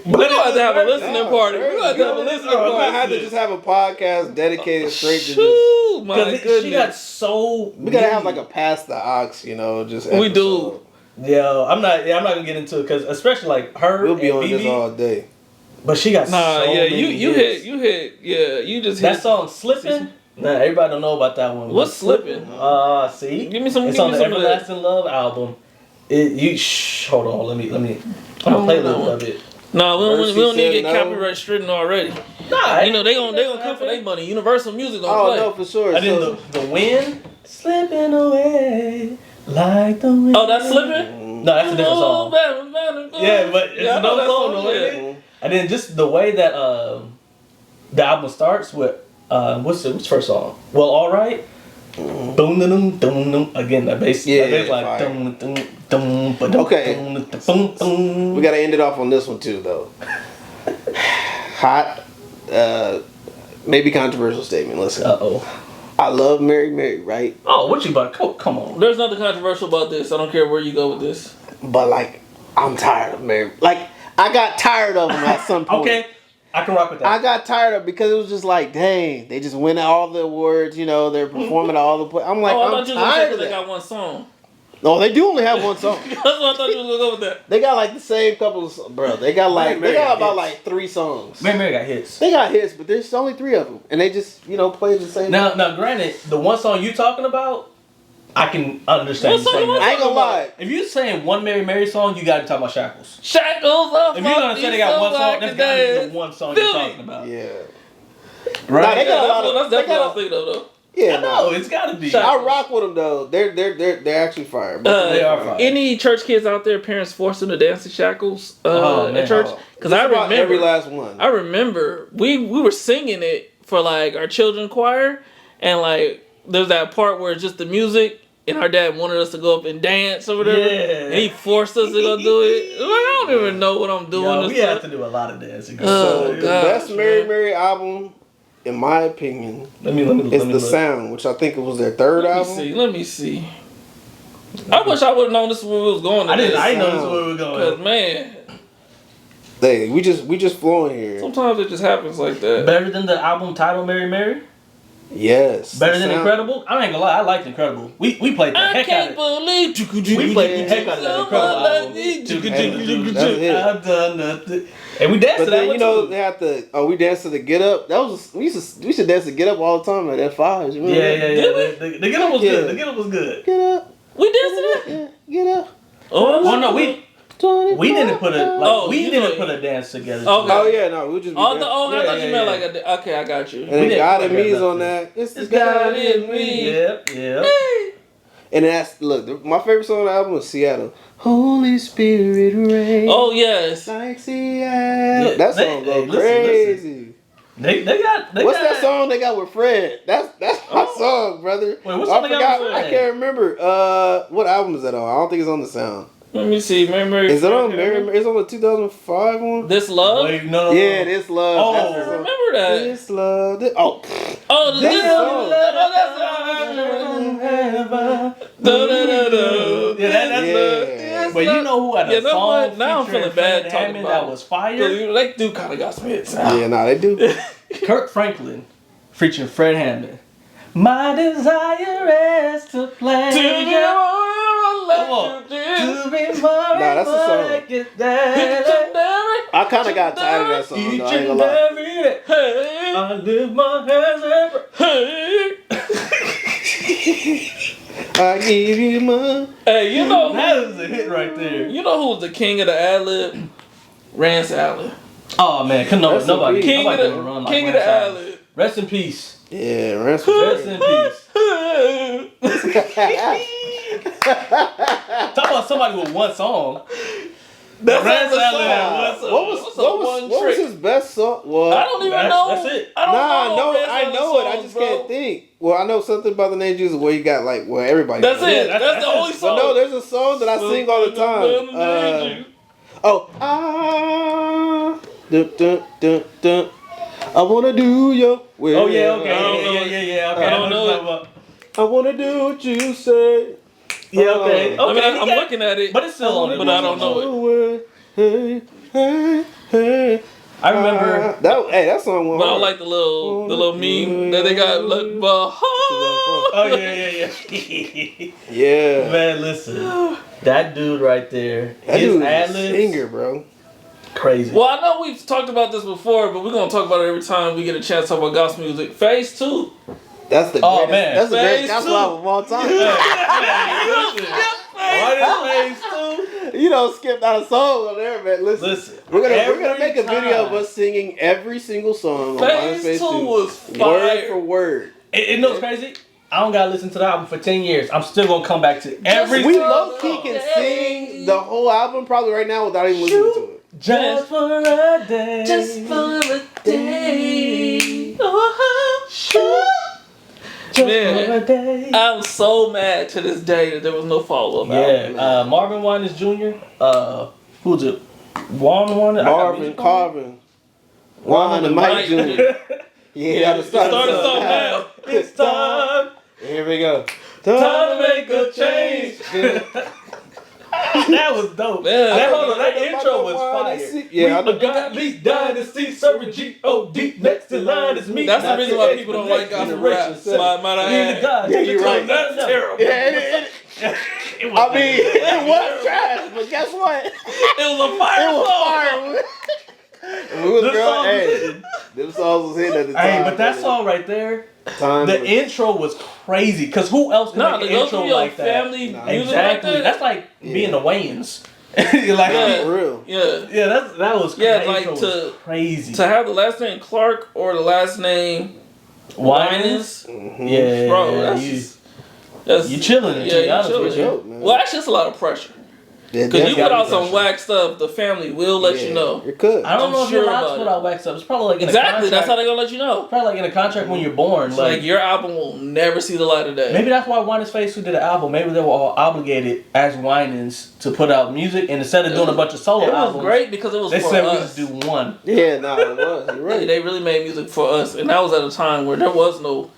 We're gonna have to have a listening Yeah, party. We're gonna have to have a listening We're gonna have to party. just have a podcast dedicated straight to just. Shoo, my Because she got goodness. so. We gotta have like a pass the ox, just. We do. episode. Yo, I'm not gonna get into it because especially like her We'll be and on BB, this all day. but she got Nah, so yeah, many you hits. hit, yeah, you just That hit. song "Slipping." Nah, everybody don't know about that one. What's Slipping? See, Give me some. It's give on me the some of that. Everlasting Love album. Hold on, let me. I'm gonna play a little of it. No, we Mercy don't need to said get no. copyright stricken already. Nah, You know they gonna come for their money. Universal Music gonna Oh play. no, for sure. And then the wind slipping away like the wind. Oh, that's Slipping. No, that's a different song. Yeah, but it's I know no that song, song, though, yeah. isn't it? And then just the way that the album starts with what's the first song? Well, all right. Boom, dum, dum, dum. Again, that bass. Yeah, that bass like fire. dum, dum, dum, ba-dum, Okay. dum, dum, dum. We gotta end it off on this one too, though. Hot, maybe controversial statement. Listen, Uh-oh. I love Mary Mary, right? Oh, what you about? Come on. There's nothing controversial about this. I don't care where you go with this. But like, I'm tired of Mary. Like, I got tired of them at some point. Okay, I can rock with that. I got tired of because it was just like, dang, they just win all the awards. You know, they're performing at all the. I'm like, Oh, I I'm thought you were gonna say tired 'cause of they that. got one song. No, they do only have one song. That's what I thought you was gonna go with that. They got like the same couple of, bro. They got like Mary they got got about hits. like 3 songs. Mary Mary got hits. They got hits, but there's only 3 of them, and they just play the same. Now, granted, the one song you talking about, I can understand. What you song saying am I that. I ain't gonna lie. If you're saying one Mary Mary song, you got to talk about Shackles. Shackles up. If you're gonna say they got one song, that's got to be the one song you're talking about. Yeah. Right? Nah, they got a lot of. That's They definitely what I was got thinking of, though. yeah, No, no. it's got to be. I rock with them though. They're actually fire. They are fire. Any church kids out there, parents forced them to dance to Shackles Oh, man. at church? Because I Just about remember every last one. I remember we were singing it for like our children choir, and like there's that part where it's just the music, and our dad wanted us to go up and dance or whatever, Yeah. and he forced us to go do it. Like, I don't even know what I'm doing. Yo, and we have stuff. to do a lot of dancing. Oh, the gosh, best Mary man. Mary album, in my opinion, Let me is The look. Sound, which I think it was their 3rd album. Let me see. I wish I would have known this is where we was going. I didn't know Sound. this is where we were Cause going. man, Hey, we just flowing here. sometimes it just happens like that. Better than the album title Mary Mary? Yes. Better The than Sound- Incredible? I ain't gonna lie, I liked Incredible. We played the I heck out can't of it. believe We played the heck out of that Incredible album. That's it. I've done nothing. And we danced But to that then one they too. had to. We danced to the Get Up. That was we used to dance to Get Up all the time at F5s. You remember Yeah. that? The get up was Yeah. good. The get up was good. Get up. We danced to that. Yeah, get up. Oh, Well, no, we 24 didn't put a Oh, we you didn't know- put a dance together. Okay. Oh yeah, no, we just. Be I dancing. thought Yeah, you yeah, meant yeah. like a. Okay, I got you. And then didn't God put and that Me's nothing. on that. It's the It's God in me. Yeah. And that's my favorite song on the album is Seattle. Holy Spirit rain. Oh yes. Like Seattle. Yeah, That they- song go hey, listen, crazy. They got What's that song they got with Fred? That's my Oh. song, brother. Wait, what I song they got forgot. with I Fred? can't remember. What album is that on? I don't think it's on The Sound. Let me see. Mary. Is it on Mary? It's on the 2005 one. This love. Wait, no. Yeah, This Love. Oh. That's I the song. remember that. This Love. Oh, Oh, the This this song. Yeah, that's Yeah. But you know who had a You know song what? Now I'm featuring feeling bad Fred talking Hammond about that was fire? They do kind of got some hits. yeah, nah, they do. Kirk Franklin featuring Fred Hammond. My desire is to play. Come on. To be more Nah, that's a song. like it that. I kind of got tired of that song. Each Though, I ain't and gonna lie. every day. Hey, I lift my hands and hey, I give you my. hey, you know that is a hit right there. you know who's the king of the ad lib? Rance Allen. Oh man, That's a nobody, beat. King of nobody the can run like king of the Rance ad Allen. lib. Rest in peace. Yeah, Rance. Rest in peace. Talk about somebody with one song. That's Rance the Allen had song. one song. What was his best song? Well, I don't even That's- know. that's it. I don't Nah, know. no, Rance I Allen know it. I songs, just bro. can't think. Well, I know something about the name Jesus where you got like everybody. That's knows. it. Yeah, That's the only But song. no, there's a song that I sing all the time. Dun, dun, dun, dun. I wanna do your will. Oh yeah, okay, I don't know yeah. Okay, I don't know it. about. I wanna do what you say. Yeah, okay. I mean, Okay, I'm looking at it, but it's still on it. but I don't know it. it. Hey, hey. I remember. that song went But I hard. like the little meme that they got. Like, Oh yeah. Yeah. Man, listen, that dude right there, That his dude ad is a libs, singer, bro. crazy. Well, I know we've talked about this before, but we're gonna talk about it every time we get a chance to talk about gospel music. Phase 2. That's the Oh, greatest. man. That's the Phase greatest gospel two. album of all time. Right in phase 2. You don't skip out a song on there, man. Listen. We're gonna make a video of us singing every single song on Phase Phase 2 2, was word fire. for word. You know what's crazy? I don't gotta listen to the album for 10 years. I'm still gonna come back to every We single low key can sing the whole album probably right now without even listening to it. Just for a day. Just for a day. Man, I'm so mad to this day that there was no follow up. Yeah, Marvin Winans Jr. Who's it? Marvin Carvin. Juan and Mike Jr. Yeah, gotta start us off now. It's time. Here we go. Time to make a change. That was dope. Yeah. That intro was fire. Yeah, I know. got me dynasty serving G-O-D. Next in line is me. That's the reason why people don't like gospel rap. Might I add. Yeah, you're right. That's terrible. Yeah, I mean, it was trash, but guess what? It was a fire It was song. fire. We was girl, hey, them songs was hitting at the time. Hey, but that song right there, the intro was crazy. Cause who else can make an intro like that? Family music Exactly. like that? That's like being the Wayans. like, Yeah. For real. Yeah. that was crazy. Yeah, like was to- crazy. To have the last name Clark or the last name Winans, Yeah, bro, that's you chilling. To be you honest chilling. with you. Joke, man. Well, that's just a lot of pressure. Yeah, Because you put gotta out be some pressure. whack stuff, the family will let you know. It could. I don't I'm know if sure you're allowed about to put it. out wax up. It's probably like in a Exactly, contract. that's how they're gonna let you know. Probably like in a contract when you're born. So, like your album will never see the light of day. Maybe that's why Winans Face, who did the album, maybe they were all obligated as Winans to put out music, and instead of doing a bunch of solo it was albums, great because it was they for said we us. just do one. Yeah, no, it was. You're right. They really made music for us, and that was at a time where there was no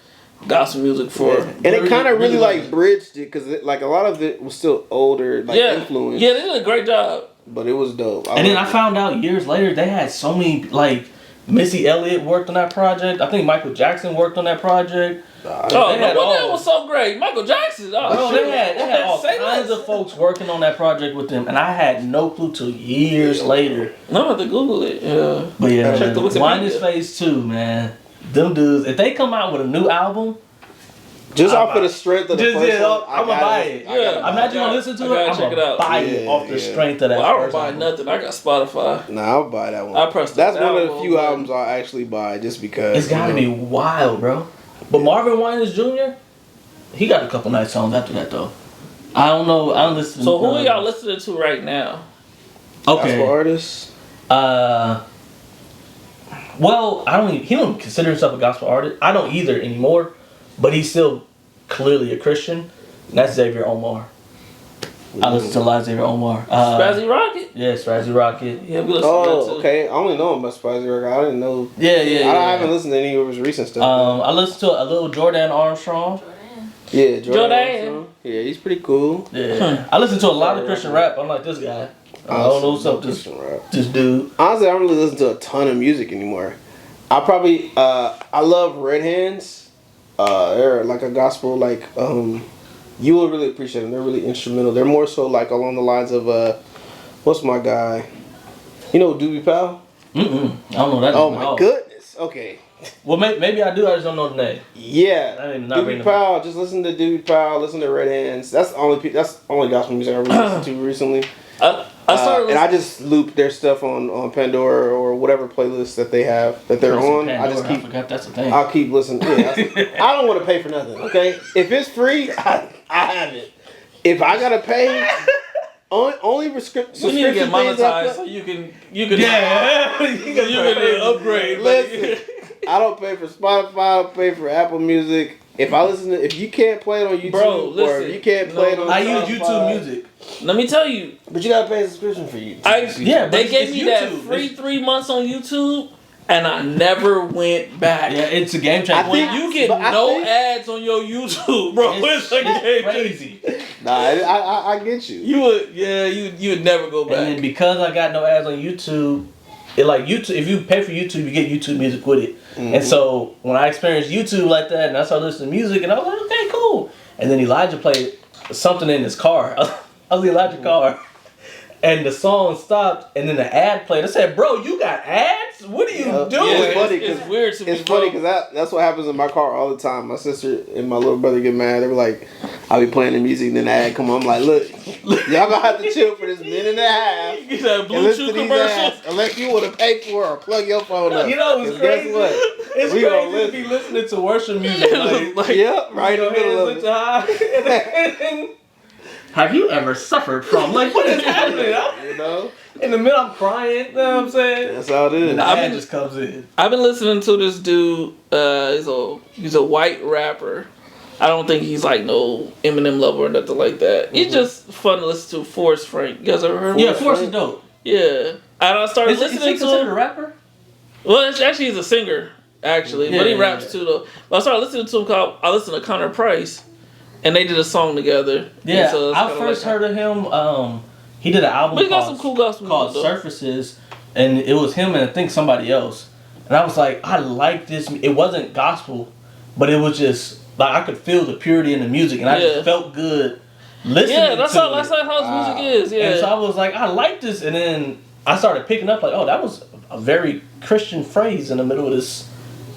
gospel music for. And it kind of really like bridged it because like a lot of it was still older, like influence. Yeah, they did a great job. But it was dope. And then I found out years later they had so many, like Missy Elliott worked on that project. I think Michael Jackson worked on that project. Oh, They had no, that all- was so great. Michael Jackson. Oh, Bro, shit. they had all Say kinds less. of folks working on that project with them, and I had no clue till years later. No, I have to Google it. Yeah. But yeah, Check the Wikipedia. Winans Face too, man. Them dudes, if they come out with a new album, just I'll off buy of the strength of the Just, first yeah, one, I'ma buy it. Yeah. I'm not just gonna listen to I it. gotta I'm check it gonna out. buy it Yeah, off the yeah. strength of that. Well, I don't first buy album. nothing. I got Spotify. Nah, I'll buy that one. I pressed That's that one of the album, few but- albums I'll actually buy just because. It's gotta be wild, bro. But Marvin Winans Jr., he got a couple nice songs after that though. I don't know. I don't listen. So who are y'all listening to right now? Gospel Okay. artists. Well, I don't. He don't consider himself a gospel artist. I don't either anymore. But he's still clearly a Christian. And that's Xavier Omar. I listen to a lot of Xavier Omar. Spazzy Rocket? Yeah, Spazzy Rocket. Yeah, we listen to that Oh, too. okay. I only know him by Spicy Rock. I didn't know. Yeah. I haven't listened to any of his recent stuff. I listened to a little Jordan Armstrong. yeah, Jordan. Armstrong. Yeah, he's pretty cool. Yeah. I listen to a lot of Christian rap. I'm like this guy. I don't know what's up with this dude. Honestly, I don't really listen to a ton of music anymore. I probably I love Red Hands. They're like a gospel like you will really appreciate them. They're really instrumental. They're more so like along the lines of what's my guy? You know Doobie Powell? I don't know that. Oh name at my all. goodness. Okay. Well, maybe I do. I just don't know the name. Yeah. I didn't not ring Doobie the bell. Powell. Just listen to Doobie Powell. Listen to Red Hands. That's the only gospel music I really listened to recently. I started And I just loop their stuff on Pandora or whatever playlist that they have that they're on. Pandora, I just keep forgot that's a thing. I'll keep listening. Yeah, I don't want to pay for nothing. Okay, if it's free, I have it. If I gotta pay, only We subscription need to get things I monetized play- so you can yeah, you can upgrade. Listen, I don't pay for Spotify. I don't pay for Apple Music. If I listen to, if you can't play it on YouTube, Bro, or listen, if you can't play it on, I use Spotify, YouTube Music. Let me tell you, but you gotta pay a subscription for YouTube. Yeah, but they it's gave me that YouTube. free 3 months on YouTube, and I never went back. Yeah, it's a game changer. I think- When you get but I no think- ads on your YouTube, bro, it's a game crazy. Nah, I get you. You would never go And back. then because I got no ads on YouTube, it like YouTube. If you pay for YouTube, you get YouTube Music with it. And so when I experienced YouTube like that, and I started listening to music, and I was like, okay, cool. And then Elijah played something in his car. I was in Elijah's car. And the song stopped, and then the ad played. I said, "Bro, you got ads? What are you doing?" Yeah, it's funny it's 'cause weird to me. It's funny because that's what happens in my car all the time. My sister and my little brother get mad. They're like, I'll be playing the music and then the ad come on. I'm like, look, y'all gonna have to chill for this minute and a half. Get that And listen to Bluetooth these commercial. ads, unless you want to pay for it or plug your phone up. You know, it's 'Cause crazy. Guess what? It's We gonna crazy to be listening to worship music. Like, Yep, right in the middle of hands it. looked high. Have you ever suffered from like what is happening? You know, In the middle, I'm crying. You know what I'm saying? that's how it is. And the I've ad been- just comes in. I've been listening to this dude. He's a white rapper. I don't think he's like no Eminem lover or nothing like that. He's just fun to listen to. Forrest Frank. You guys ever heard of him? Yeah, Forrest is dope. Yeah. And I started Is listening he to considered him. a rapper? Well, actually, he's a singer, actually. Yeah, but he yeah, raps yeah. too, though. But I started listening to him I listened to Connor Price, and they did a song together. Yeah, And so it's I kinda first like, heard of him. He did an album But he got called, some cool gospel called music, though. Surfaces, and it was him and I think somebody else. And I was like, I like this. It wasn't gospel, but it was just like I could feel the purity in the music, and I Yeah. just felt good listening. Yeah, that's to how it. that's how his music is. Yeah. And so I was like, I like this, and then I started picking up like, oh, that was a very Christian phrase in the middle of this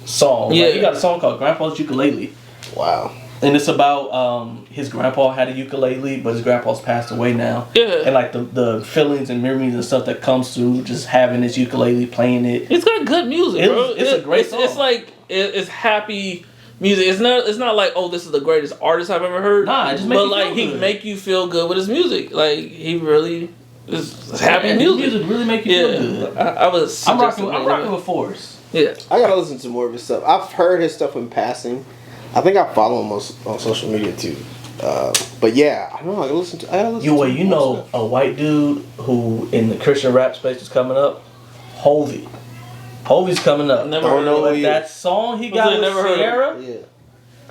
song. Yeah. Like, he got a song called Grandpa's Ukulele. Wow. And it's about his grandpa had a ukulele, but his grandpa's passed away now. Yeah. And like the feelings and memories and stuff that comes through just having his ukulele, playing it. It's got good music, bro. It's a great song. It's like it's happy music. It's not like, oh, this is the greatest artist I've ever heard. Nah, it just make but you like feel he good. make you feel good with his music. Like he really is happy And music. Music really make you Yeah, feel good. I was. I'm suggesting rocking that. with Forrest. Yeah. I gotta listen to more of his stuff. I've heard his stuff in passing. I think I follow him on social media too. But yeah, I don't know. I gotta listen to. You know a white dude who in the Christian rap space is coming up? Hovey. Hovey's coming up. Never Don't heard know of who it. he That song he Was got it with never heard of? Sierra. Yeah.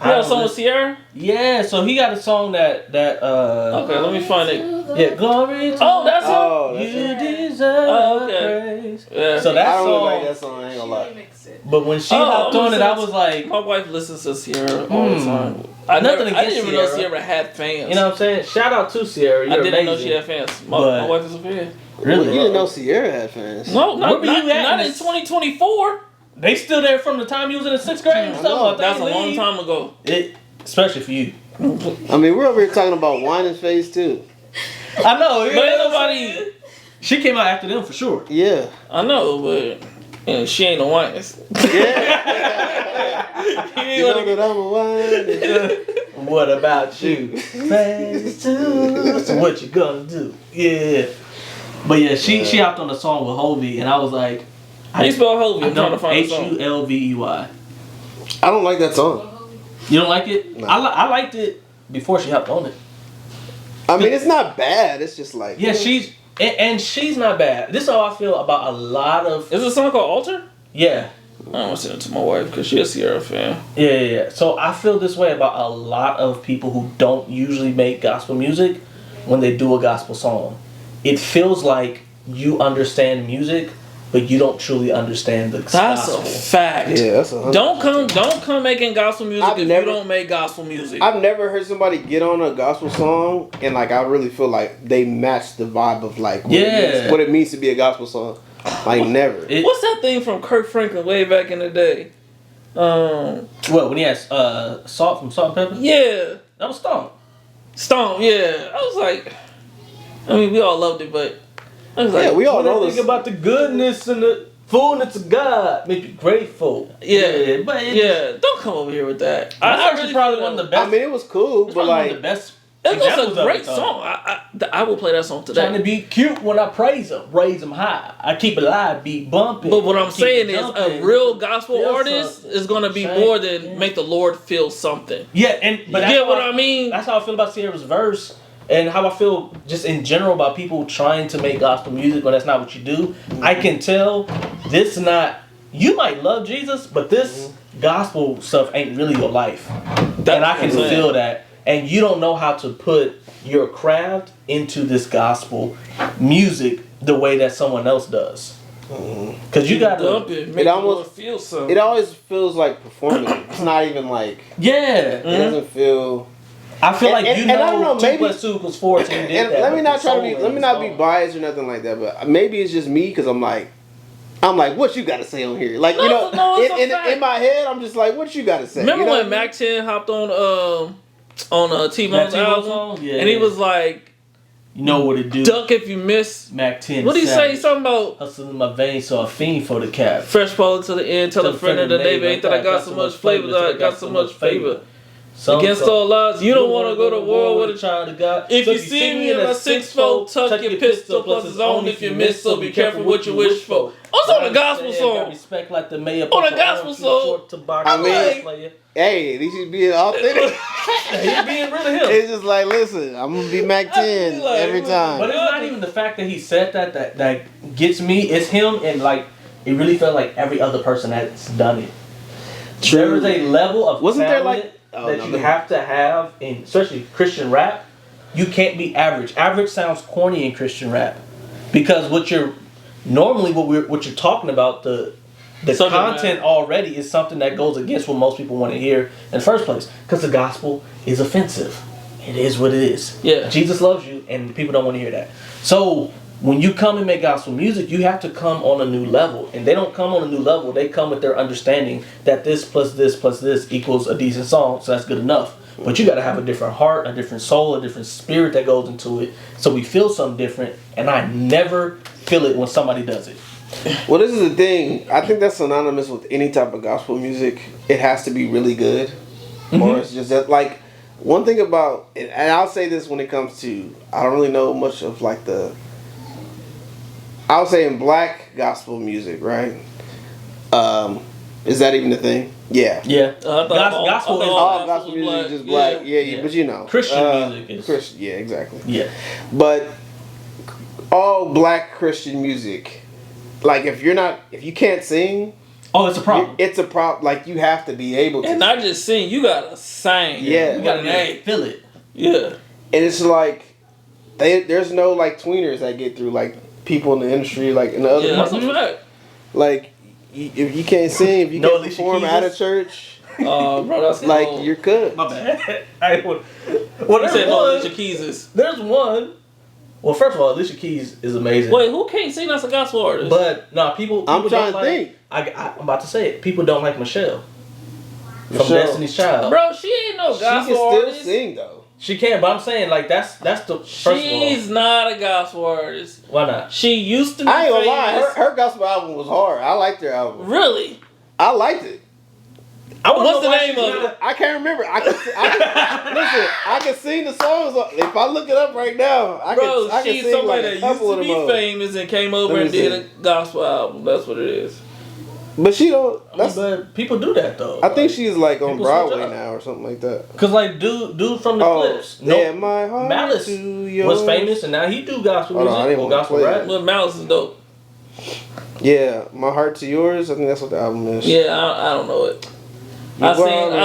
You got a song with Sierra? Yeah, so he got a song that Okay, let me find it. yeah, glory to Oh, that's it. Oh, that's you it. deserve Oh, okay. praise. Yeah. So that I don't really song, like that song. I ain't gonna lie. but when she Oh, hopped I'm on it, listening I was like, My wife listens to Sierra all the time. Nothing I against didn't even know Sierra. Sierra had fans. you know what I'm saying? Shout out to Sierra. You're I didn't know amazing. she had fans. My But- wife is a fan. Really? You didn't know Sierra had fans? No, Where were you at not in in this- 2024. They still there from the time you was in the 6th grade and I stuff. know. I That's a think long leave. time ago. Especially for you. I mean, we're over here talking about wine and face too. I know. But ain't nobody. She came out after them for sure. Yeah. I know, but she ain't a wine. You know that I'm a wine. What about you? Phase 2. So what you gonna do? Yeah. But yeah, she hopped on the song with Hovey, and I was like, How you spell Hovey? I'm trying to know find a song. Hulvey. I don't like that song. You don't like it? No. I liked it before she hopped on it. I mean, it's not bad. It's just like Yeah, she's not bad. This is how I feel about a lot of Is it a song called Altar? yeah. I don't want to send it to my wife because she's a Sierra fan. Yeah. So I feel this way about a lot of people who don't usually make gospel music when they do a gospel song. It feels like you understand music, but you don't truly understand the That's gospel. a fact. Yeah, that's a Don't come making gospel music I've if never- you don't make gospel music. I've never heard somebody get on a gospel song and like I really feel like they match the vibe of like what it means to be a gospel song. Like never. What's that thing from Kirk Franklin way back in the day? What, when he had Salt from Salt and Pepper? Yeah, That was Stomp. Stomp. Yeah, I was like, I mean, we all loved it, but I was like, Yeah, we all When I know think this. about the goodness and the fullness of God, make you grateful. yeah, but don't come over here with that. I really really probably feel one of the that- best. I mean, it was cool, it's but probably one of like the best. It was examples a of great it, though. song. I will play that song today. Trying to be cute when I praise him, raise him high. I keep it live, beat bumping. But what I'm keep saying it is, jumping. a real gospel Feel artist something. is gonna be Right. more than Yeah. make the Lord feel something. Yeah, and but You that's get how what I mean? That's how I feel about Sierra's verse, and how I feel just in general about people trying to make gospel music when that's not what you do. I can tell this not. You might love Jesus, but this gospel stuff ain't really your life, and I can That's what I'm feel that. And you don't know how to put your craft into this gospel music the way that someone else does. Because you gotta, Dump it, make It the almost- Lord feel something. it always feels like performative. It's not even like yeah. it doesn't feel. I feel like And- you and I know, don't know, 2 maybe- + 2 = 4, and you did And that. let me with not the try to soul be. in Let me the not be song. biased or nothing like that. But maybe it's just me because I'm like, what you got to say on here? Like you know, No, it's a fact. in my head, I'm just like, what you got to say? Remember you know when what I mean? Mac 10 hopped on T-Bone's T-Bone's album, song? Yeah, and he yeah. was like, You know what it do. "Duck if you miss." Mac 10. What did he say? Savage. Something about Hustle in my veins, so a fiend for the cap. fresh pole to the end. Tell a friend of the neighbor, ain't that I got so much flavor that I got so much favor. Against all odds, you don't want to go to war with a child of God. If you see me in a 6-fold, tuck your pistol. Plus it's on if you miss, so be careful what you wish for. Also on a gospel song. Respect like the mayor. On a gospel song. I mean, hey, these should be authentic. He's being rid of him. It's just like, listen, I'm gonna be Mac 10 every time. But it's not even the fact that he said that gets me. It's him, and like it really felt like every other person that's done it. True. There is a level of Wasn't there talent like that you have to have in, especially Christian rap. You can't be average. Average sounds corny in Christian rap because what you're talking about, the content already is something that goes against what most people want to hear in the first place, because the gospel is offensive. It is what it is. Yeah. Jesus loves you, and people don't want to hear that. So when you come and make gospel music, you have to come on a new level. And they don't come on a new level. They come with their understanding that this plus this plus this equals a decent song, so that's good enough. But you got to have a different heart, a different soul, a different spirit that goes into it. So we feel something different, and I never feel it when somebody does it. Well, this is the thing. I think that's synonymous with any type of gospel music. It has to be really good. Mm-hmm. Or it's just that, like, one thing about, and I'll say this when it comes to, I don't really know much of like I would say in black gospel music, right? Is that even a thing? Yeah. Yeah. Gospel is all gospel music is just black. Yeah, but you know. Christian music is. Christian, yeah, exactly. Yeah. But all black Christian music, like if you can't sing, oh, it's a problem. It's a problem. Like you have to be able to. And not just sing, you gotta sing. Yeah. You gotta feel it. Yeah. And it's like there's no like tweeners that get through like people in the industry like in the other that's a fact. Like if you can't sing, if you can't perform out of church, bro, that's like cold. you're good. My bad. Well, you said no Alicia Keys is. There's one. Well, first of all, Alicia Keys is amazing. Wait, who can't sing that's a gospel artist? But no, people I'm trying don't to think. I'm about to say it. People don't like Michelle from Michelle. Destiny's Child. Bro, she ain't no She gospel can still artist. sing though. She can, but I'm saying like that's the first She's of all. not a gospel artist. Why not? She used to be I ain't gonna lie, famous. her gospel album was hard. I liked her album. Really? I liked it. What's the name of it? I can't remember. Listen, I can sing the songs. If I look it up right now, I can she's sing somebody like a that used couple to of be them. famous and came over and did a gospel album. That's what it is. But she don't. But people do that though. I think she's like on people Broadway switch up. now or something like that. Cause like dude from the Clips, yeah, my heart Malice to yours. was famous, and now he do gospel Hold on, I music didn't or wanna gospel play rap. that. But Malice is dope. Yeah, my heart to yours. I think that's what the album is. Yeah, I don't know it. I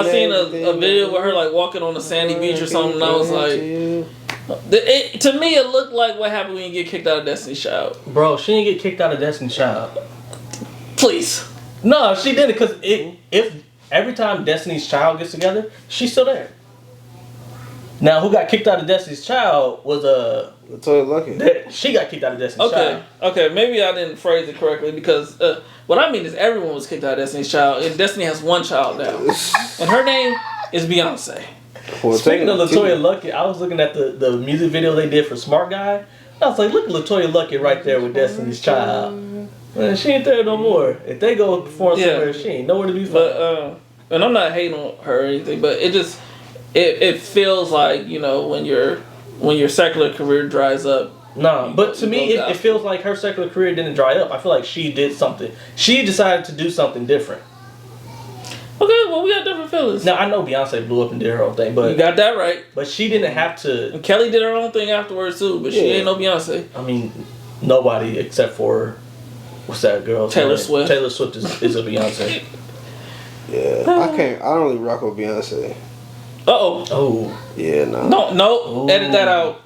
seen a video with her like walking on a sandy beach or something, and I was like, to me it looked like what happened when you get kicked out of Destiny's Child. Bro, she didn't get kicked out of Destiny's Child. Please. No, she didn't, because if every time Destiny's Child gets together, she's still there. Now, who got kicked out of Destiny's Child was Latoya Luckett. she got kicked out of Destiny's Child. Okay, maybe I didn't phrase it correctly because what I mean is everyone was kicked out of Destiny's Child, and Destiny has one child now, and her name is Beyonce. Speaking of Latoya Luckett, I was looking at the music video they did for Smart Guy. I was like, look at Latoya Luckett right there with Destiny's Child. Man, she ain't there no more. If they go perform somewhere, she ain't nowhere to be found. But and I'm not hating on her or anything, but it just it feels like, you know, when your secular career dries up. No, but to me, it feels like her secular career didn't dry up. I feel like she did something. She decided to do something different. Okay, well, we got different feelings. Now, I know Beyonce blew up and did her own thing, but you got that right. But she didn't have to. And Kelly did her own thing afterwards too, but she ain't no Beyonce. I mean, nobody except for what's that girl? Taylor Swift. Taylor Swift is a Beyonce. Yeah, I don't really rock with Beyonce. Oh. Yeah, no. No, edit that out.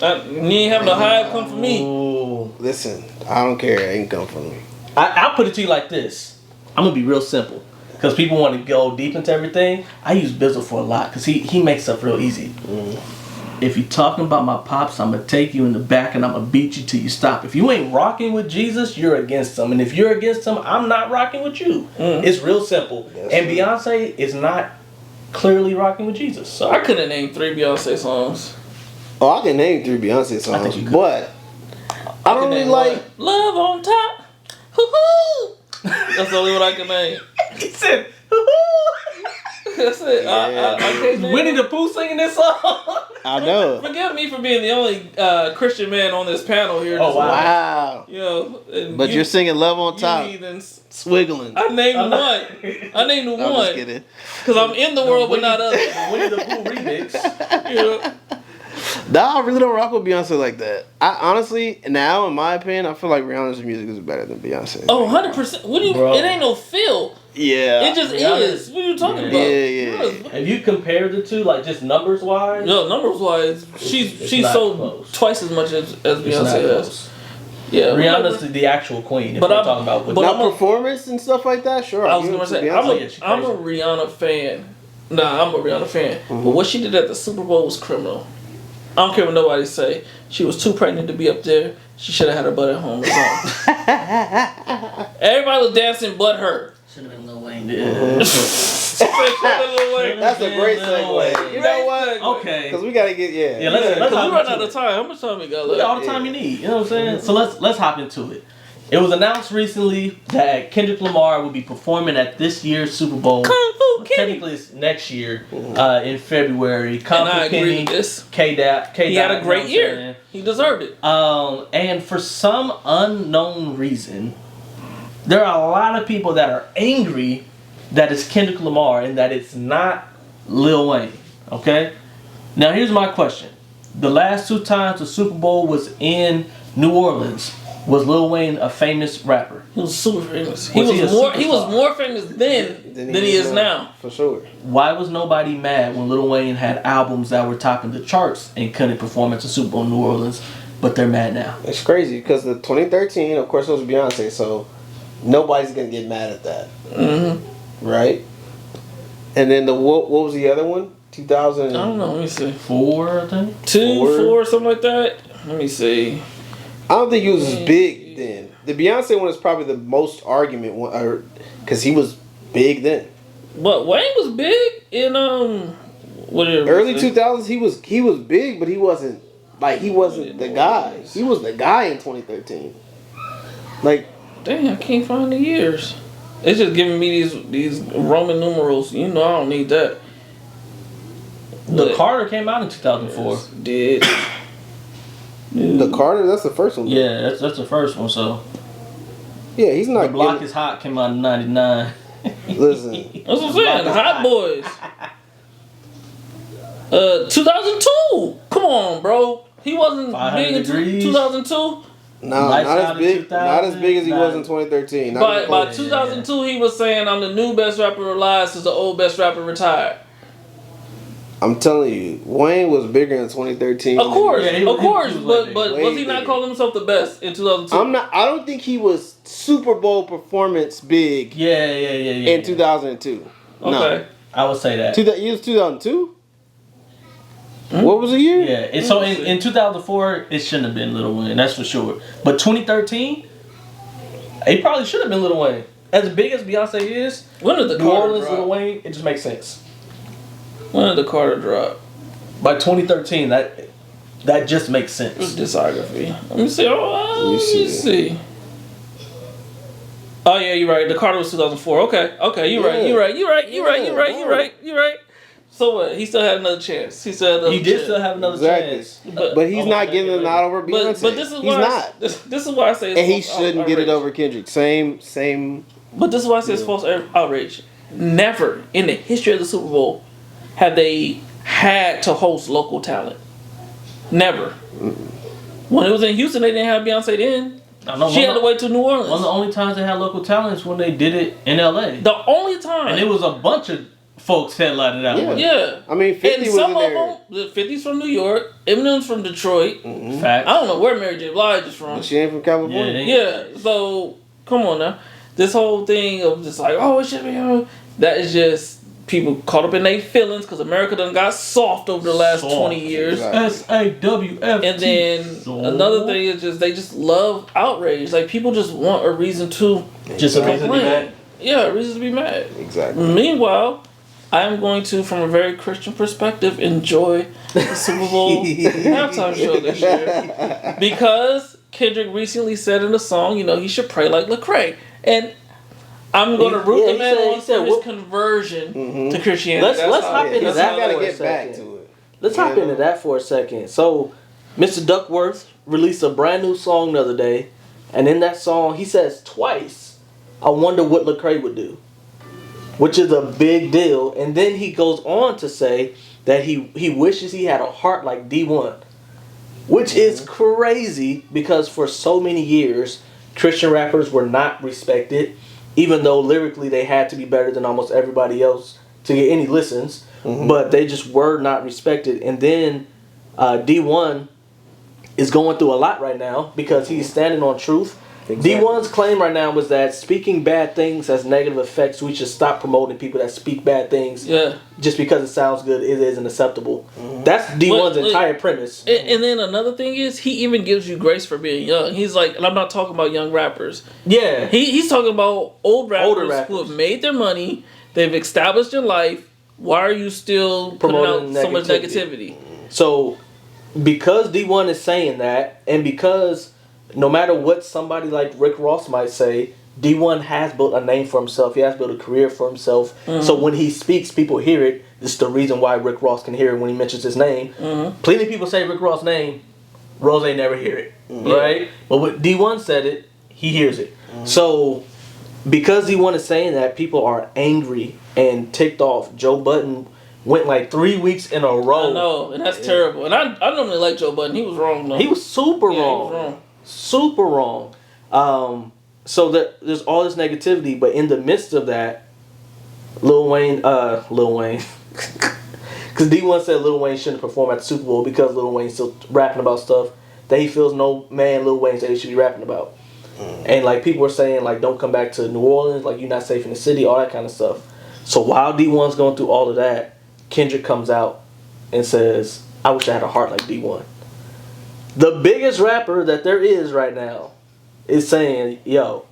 You ain't have no hype come for me. Ooh. Listen, I don't care. It ain't come from me. I'll put it to you like this. I'm gonna be real simple, because people want to go deep into everything. I use Bizzle for a lot because he makes stuff real easy. If you're talking about my pops, I'm gonna take you in the back and I'm gonna beat you till you stop. If you ain't rocking with Jesus, you're against him, and if you're against him, I'm not rocking with you. It's real simple. That's and true. Beyonce is not clearly rocking with Jesus. So I couldn't name 3 Beyonce songs. Oh, I can name 3 Beyonce songs, think you could. but I don't really like. Love on Top. Hoo-hoo. That's the only one I can name. he said, That's it. Yeah. I can't do Winnie it. the Pooh singing this song. I know. Forgive me for being the only Christian man on this panel here. Oh, this wow. morning. Wow. You know, and But you're singing Love on you Top. heathens. Swiggling. I named one. I named the I'm just one kidding. because I'm in the world, but not others. Winnie the Pooh remix. You know? Nah, I really don't rock with Beyonce like that. I honestly, now in my opinion, I feel like Rihanna's music is better than Beyonce. Oh, 100%. What do you? Bro. It ain't no feel. Yeah. It just Rihanna- is. What are you talking about? Yeah. If you compare the two, like just numbers wise, No, numbers wise, she's not sold close. twice as much as it's not Beyonce has. close. Yeah, Rihanna's the actual queen. If But we're I'm- talking about, but Now I'm a- performance and stuff like that, sure. I was I'll gonna give it say to I'm Beyonce. Yeah, she's I'm a crazy. Rihanna fan. Nah, I'm a Rihanna fan. Mm-hmm. But what she did at the Super Bowl was criminal. I don't care what nobody say. She was too pregnant to be up there. She should have had her butt at home or something. Everybody was dancing but her. should have been Lil Wayne. That's a great segue. You know what? Okay. Because we gotta get Yeah, let's Because we hop run into out it. of time. How much time we got We got all left? the time you need. You know what I'm saying? So let's hop into it. It was announced recently that Kendrick Lamar will be performing at this year's Super Bowl. Kung Fu Kenny. Technically, it's next year in February. And I agree with this. K-Dap. He had a great year. He deserved it. And for some unknown reason, there are a lot of people that are angry that it's Kendrick Lamar and that it's not Lil Wayne. Okay? Now, here's my question. The last two times the Super Bowl was in New Orleans, was Lil Wayne a famous rapper? He was super famous. He Was he a was more. superstar? He was more famous then than he is now. For sure. Why was nobody mad when Lil Wayne had albums that were topping the charts and couldn't perform at the Super Bowl in New Orleans, but they're mad now? It's crazy because the 2013, of course, it was Beyonce, so nobody's gonna get mad at that, right? And then what was the other one? 2000. I don't know. Let me see. 4, I think. 2, Four. 4, something like that. Let me see. I don't think he was as big then. The Beyonce one is probably the most argument one, because he was big then. But Wayne was big in whatever. Early 2000s, he was big, but he wasn't the guy. He was the guy in 2013. Like, Dang, I can't find the years. It's just giving me these Roman numerals. You know, I don't need that. The But- Carter came out in 2004. Did. the Carter, that's the first one. Yeah, that's the first one. So Yeah, he's not The Block getting- is Hot came out in '99. Listen, That's what I'm saying. Hot Boys. 2002. Come on, bro. He wasn't 500 big in Degrees. 2002. no, Lights not Out as in big, not as big as he was 2000. in 2013. Not By even close. 2002, he was saying, "I'm the new best rapper alive since the old best rapper retired." I'm telling you, Wayne was bigger in 2013. Of course, Yeah, he of was course, way but bigger. but Way was he not bigger. calling himself the best in 2002? I don't think he was Super Bowl performance big Yeah. in 2002. Okay. No, I would say that. he was 2002. What was the year? Yeah, and so in 2004, it shouldn't have been Lil Wayne, that's for sure. But 2013, it probably should have been Lil Wayne. As big as Beyonce is, When did the New Carter Orleans, Lil drop? Wayne, it just makes sense. When did the Carter drop? By 2013, that just makes His sense. discography. Let me see. Let me see. see. Oh yeah, you're right. The Carter was 2004. Okay, you're right. You're right. So what? He still had another chance. He still had another He did chance. still have another Exactly. chance. But he's Oh, not okay, getting the yeah. nod over Beyonce. But this is he's why not. this is why I say it's And he false shouldn't get it outrage. over Kendrick. Same. But this is why I say it's false outrage. Never in the history of the Super Bowl have they had to host local talent. Never. When it was in Houston, they didn't have Beyonce then. I know, She had to wait till New Orleans. One of the only times they had local talent is when they did it in LA. The only time. And it was a bunch of folks headlining that Yeah. one. Yeah. I mean, 50 And was some in of there. them, the 50's from New York, Eminem's from Detroit. Fact. I don't know where Mary J. Blige is from. But she ain't from California. Yeah, so come on now. This whole thing of just like, oh, it should be her. That is just people caught up in their feelings because America done got soft over the last Soft. 20 years. Exactly. SAWF. And then another thing is just they just love outrage. Like people just want a reason to Just a reason to be complain. mad. Yeah, a reason to be mad. Exactly. Meanwhile, I am going to, from a very Christian perspective, enjoy the Super Bowl halftime show this year because Kendrick recently said in a song, you know, he should pray like Lecrae, and I'm going to root Yeah, the man he on said, for his what- conversion to Christianity. Let's hop into That's that how gotta for a get back second. to it. Let's hop into that for a second. So, Mr. Duckworth released a brand new song the other day, and in that song, he says twice, "I wonder what Lecrae would do," which is a big deal. And then he goes on to say that he wishes he had a heart like D1, which is crazy because for so many years, Christian rappers were not respected, even though lyrically they had to be better than almost everybody else to get any listens. But they just were not respected. And then D1 is going through a lot right now because he's standing on truth. Exactly. D1's claim right now was that speaking bad things has negative effects. We should stop promoting people that speak bad things just because it sounds good. It isn't acceptable. That's D1's entire premise. And then another thing is, he even gives you grace for being young. He's like, and I'm not talking about young rappers. Yeah. He's talking about older Older rappers who rappers. have made their money, they've established their life. Why are you still putting Promoting out so much negativity. negativity? So, because D1 is saying that, and because no matter what somebody like Rick Ross might say, D1 has built a name for himself. He has built a career for himself. So when he speaks, people hear it. This is the reason why Rick Ross can hear it when he mentions his name. Plenty of people say Rick Ross' name. Rose ain't never hear it, right? But when D1 said it, he hears it. So because D1 is saying that, people are angry and ticked off. Joe Budden went like 3 weeks in a row. I know, and that's terrible. And I normally like Joe Budden. He was wrong though. He was super Yeah, wrong. he was wrong. Super wrong. So there's all this negativity, but in the midst of that, Lil Wayne, because D1 said Lil Wayne shouldn't perform at the Super Bowl because Lil Wayne's still rapping about stuff that he feels no man Lil Wayne said he should be rapping about. And like people were saying, like, don't come back to New Orleans, like you're not safe in the city, all that kind of stuff. So while D1's going through all of that, Kendrick comes out and says, "I wish I had a heart like D1." The biggest rapper that there is right now is saying, "Yo,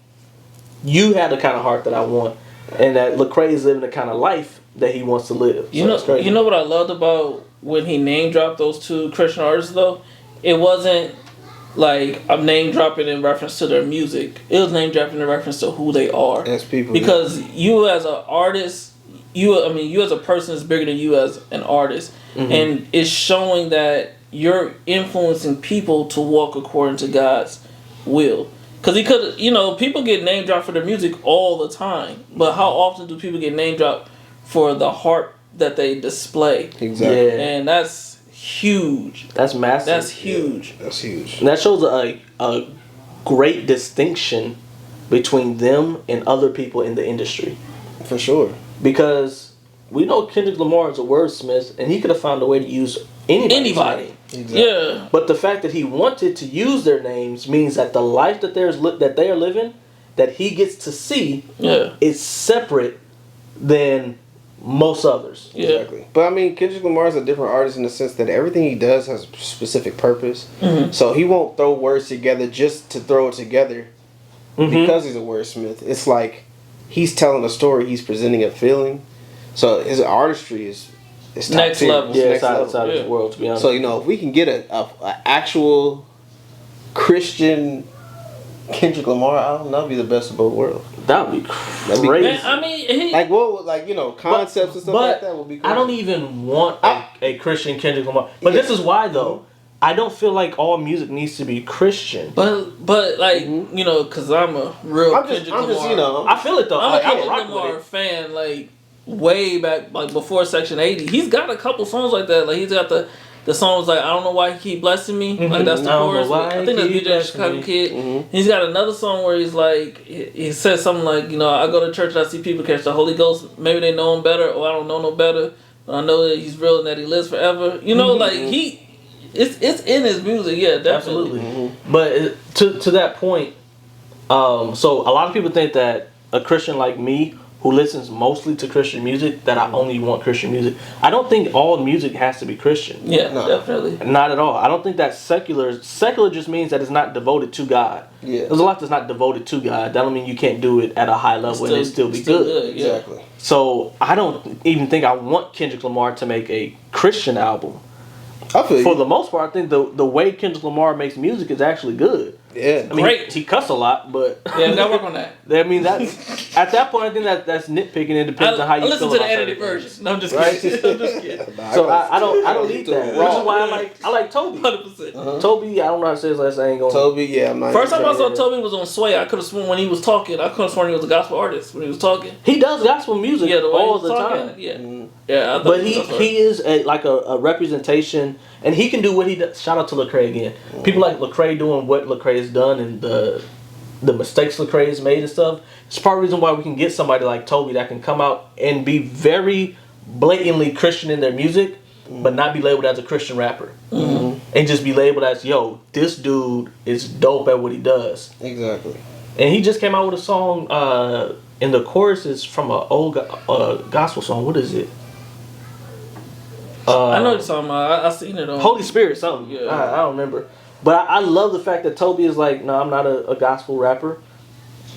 you have the kind of heart that I want," and that Lecrae is living the kind of life that he wants to live. You So know, it's crazy. you know what I loved about when he name dropped those two Christian artists though? It wasn't like I'm name dropping in reference to their music. It was name dropping in reference to who they are. As people, Because you as an artist, you as a person is bigger than you as an artist, and it's showing that you're influencing people to walk according to God's will. Because he could, people get name dropped for their music all the time, but how often do people get name dropped for the heart that they display? exactly. Yeah. And that's huge. That's massive. That's huge. That's huge. And that shows a great distinction between them and other people in the industry. For sure. Because we know Kendrick Lamar is a wordsmith, and he could have found a way to use anybody's Anybody. name. Exactly. Yeah. But the fact that he wanted to use their names means that the life that that they are living, that he gets to see, Yeah. is separate than most others. Yeah. Exactly. But I mean, Kendrick Lamar is a different artist in the sense that everything he does has a specific purpose. So he won't throw words together just to throw it together because he's a wordsmith. It's like he's telling a story, he's presenting a feeling. So his artistry is top Next tier. level. It's Yeah, next it's outside level. of this Yeah. world, to be honest. So if we can get a actual Christian Kendrick Lamar, I don't know, that'd be the best of both worlds. that would be That'd be- crazy. Man, I mean, he, Like what? Like concepts and stuff like that would be. Crazy. I don't even want a Christian Kendrick Lamar. But Yeah. this is why, though. I don't feel like all music needs to be Christian. but like because I'm a real I'm Kendrick just Lamar. I feel it, though. I'm a I Kendrick rock with Lamar it. fan, like way back, like before Section 80. He's got a couple songs like that. Like he's got the songs like I don't know why he keep blessing me. Like that's the I don't know chorus. why I think that's he DJ blessing Chicago me. Kid. He's got another song where he's like he says something like I go to church and I see people catch the Holy Ghost. Maybe they know him better, or I don't know no better. But I know that he's real and that he lives forever. Like he. It's in his music, yeah, definitely. Absolutely. But to that point, so a lot of people think that a Christian like me, who listens mostly to Christian music, that I only want Christian music. I don't think all music has to be Christian. Yeah, No. definitely. Not at all. I don't think that secular just means that it's not devoted to God. Yeah. There's a lot that's not devoted to God. That don't mean you can't do it at a high level and it still be good. Yeah. Exactly. So I don't even think I want Kendrick Lamar to make a Christian album. I feel For you. the most part, I think the way Kendrick Lamar makes music is actually good. Yeah. I mean, Great. he cuss a lot, but Yeah, gotta work on that. I mean, that's at that point. I think that's nitpicking. It depends on how I you listen feel to the about edited certain version. No, I'm just Right? kidding. I'm just kidding. So I don't need that. Which is why I like Toby. 100%. Toby, I don't know how to say his last name. Going Toby, yeah, I'm not. First time I saw even sure. Toby was on Sway. I could have sworn when he was talking. I could have sworn he was a gospel artist when he was talking. He does gospel music Yeah, the way all he was the talking. time. Yeah, yeah. I thought But was a gospel artist. he is like a representation, and he can do what he does. Shout out to Lecrae again. People like Lecrae doing what Lecrae has done and the mistakes Lecrae has made and stuff. It's part of the reason why we can get somebody like Toby that can come out and be very blatantly Christian in their music, but not be labeled as a Christian rapper. And just be labeled as, yo, this dude is dope at what he does. Exactly. And he just came out with a song, and the chorus is from an old gospel song. What is it? I know what you're talking about. I seen it on Holy Spirit, something. Yeah. I don't remember. But I love the fact that Toby is like, no, I'm not a gospel rapper.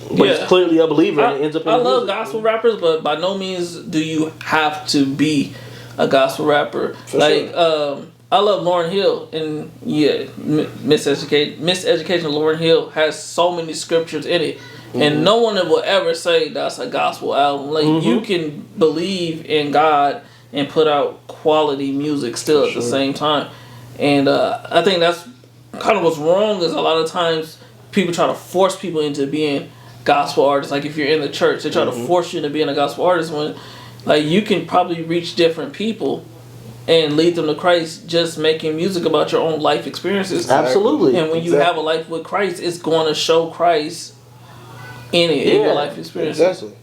But he's clearly a believer and it ends up in I the love music. gospel rappers, but by no means do you have to be a gospel rapper. I love Lauryn Hill, and yeah, Miseducation of Lauryn Hill has so many scriptures in it, and no one will ever say that's a gospel album. Like you can believe in God and put out quality music still at the same time, and I think that's kind of what's wrong is a lot of times people try to force people into being gospel artists. Like if you're in the church, they try to force you into being a gospel artist when, like, you can probably reach different people and lead them to Christ just making music about your own life experiences. Absolutely. And when you have a life with Christ, it's going to show Christ in it, in your life experiences. Exactly.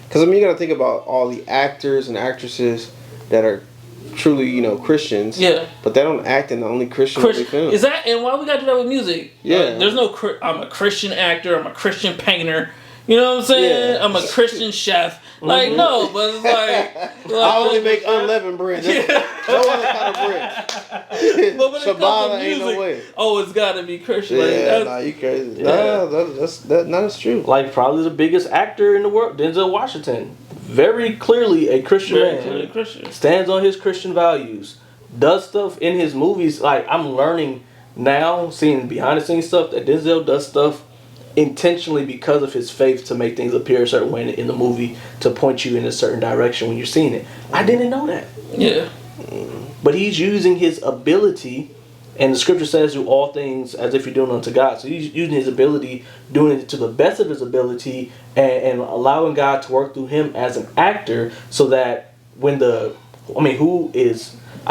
Because I mean, you got to think about all the actors and actresses that are truly, Christians. Yeah. But they don't act in the only Christian movie film. Is that, and why we got to do that with music? Yeah. There's no, I'm a Christian actor, I'm a Christian painter. You know what I'm saying? Yeah. I'm a Christian chef. Like, no, but it's like I only make unleavened bread. No other kind of bread. But when it comes to Ciabatta ain't music, no way. oh, it's got to be Christian. Like, Yeah, that's- nah, you crazy. Yeah. Nah, that's true. Like probably the biggest actor in the world, Denzel Washington. Very clearly a Christian very man. clearly Christian. Stands on his Christian values. Does stuff in his movies. Like I'm learning now, seeing behind the scenes stuff, that Denzel does stuff intentionally because of his faith to make things appear a certain way in the movie to point you in a certain direction when you're seeing it. I didn't know that. Yeah. But he's using his ability, and the scripture says do all things as if you're doing unto God. So he's using his ability, doing it to the best of his ability, and allowing God to work through him as an actor so that when I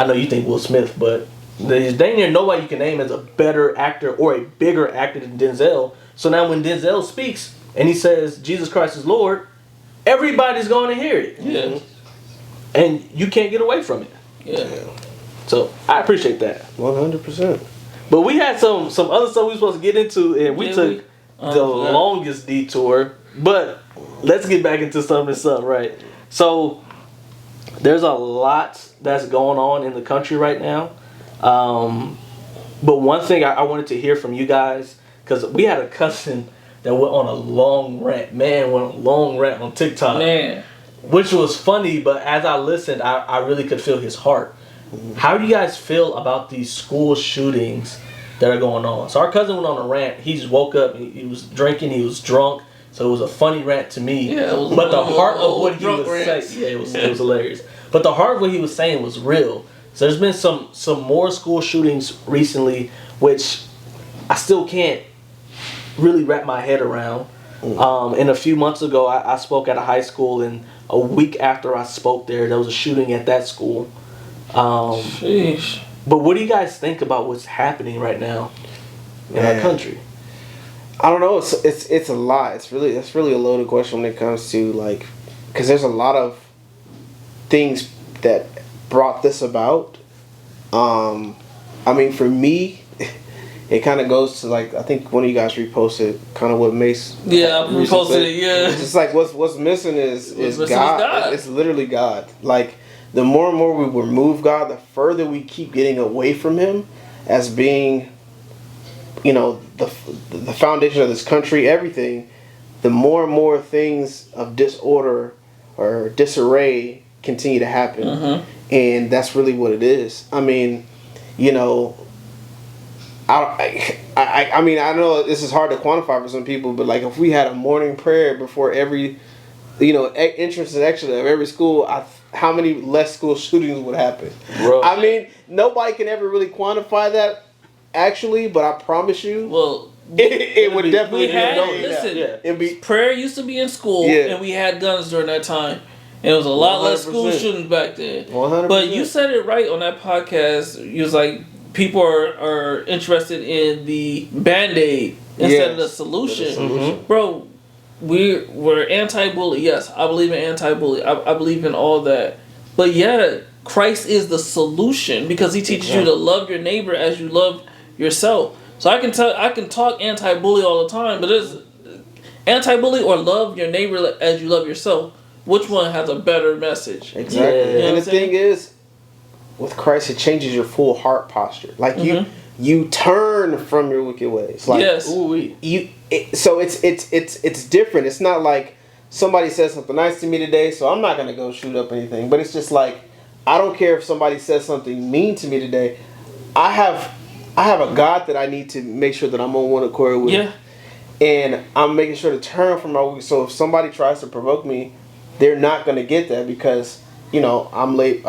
know you think Will Smith, but there's dang near nobody you can name as a better actor or a bigger actor than Denzel. So now when Denzel speaks and he says Jesus Christ is Lord, everybody's going to hear it. Yeah. And you can't get away from it. Yeah. So I appreciate that. 100%. But we had some other stuff we were supposed to get into, and we Yeah, took the longest detour. But let's get back into something, right? So there's a lot that's going on in the country right now. But one thing I wanted to hear from you guys, because we had a cousin that went on a long rant. Man, went on a long rant on TikTok. Man. Which was funny, but as I listened, I really could feel his heart. How do you guys feel about these school shootings that are going on? So our cousin went on a rant. He just woke up. He was drinking. He was drunk. So it was a funny rant to me. Yeah, it was but the one of heart those of what he drunk was rants. saying, it was hilarious. But the heart of what he was saying was real. So there's been some more school shootings recently, which I still can't really wrap my head around. And a few months ago, I spoke at a high school, and a week after I spoke there was a shooting at that school. Sheesh. But what do you guys think about what's happening right now in our country? I don't know. It's a lot. It's really a loaded question when it comes to because there's a lot of things that brought this about. I mean, for me, it kind of goes to I think one of you guys reposted kind of what Mace. Yeah, I recently reposted said. it, yeah. It's just what's missing is missing is God. God. It's literally God. The more and more we remove God, the further we keep getting away from Him as being, the foundation of this country, everything. The more and more things of disorder or disarray continue to happen, and that's really what it is. I mean, I mean, I know this is hard to quantify for some people, but like if we had a morning prayer before every, entrance and exit of every school, how many less school shootings would happen? Bro. I mean, nobody can ever really quantify that, actually, but I promise you, Well, it would definitely we had be. listen. Yeah. It'd be Prayer used to be in school, Yeah. and we had guns during that time. And it was a lot less school 100%. shootings back then. 100%. But you said it right on that podcast. You was like, people are interested in the Band-Aid instead of the solution. Mm-hmm. Bro, we're anti-bully. Yes, I believe in anti-bully. I believe in all that. But yeah, Christ is the solution because he teaches you to love your neighbor as you love yourself. So I can talk anti-bully all the time, but it's anti-bully or love your neighbor as you love yourself. Which one has a better message? Exactly. Yeah. You know And what the I'm saying? thing is, with Christ, it changes your full heart posture. Like you turn from your wicked ways. Like Yes. Ooh-wee. so it's different. It's not like somebody says something nice to me today, so I'm not gonna go shoot up anything. But it's just like I don't care if somebody says something mean to me today. I have a God that I need to make sure that I'm on one accord with. Yeah. And I'm making sure to turn from my wicked. So if somebody tries to provoke me, they're not gonna get that because I'm late.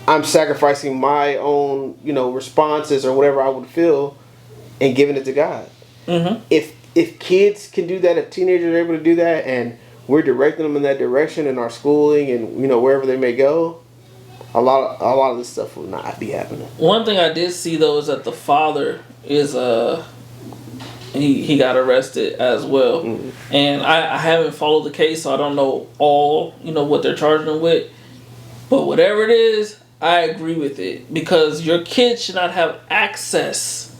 I'm sacrificing my own, responses or whatever I would feel, and giving it to God. Mm-hmm. If kids can do that, if teenagers are able to do that, and we're directing them in that direction in our schooling and wherever they may go, a lot of this stuff will not be happening. One thing I did see though is that the father is he got arrested as well, and I haven't followed the case, so I don't know all what they're charging him with. But whatever it is, I agree with it because your kids should not have access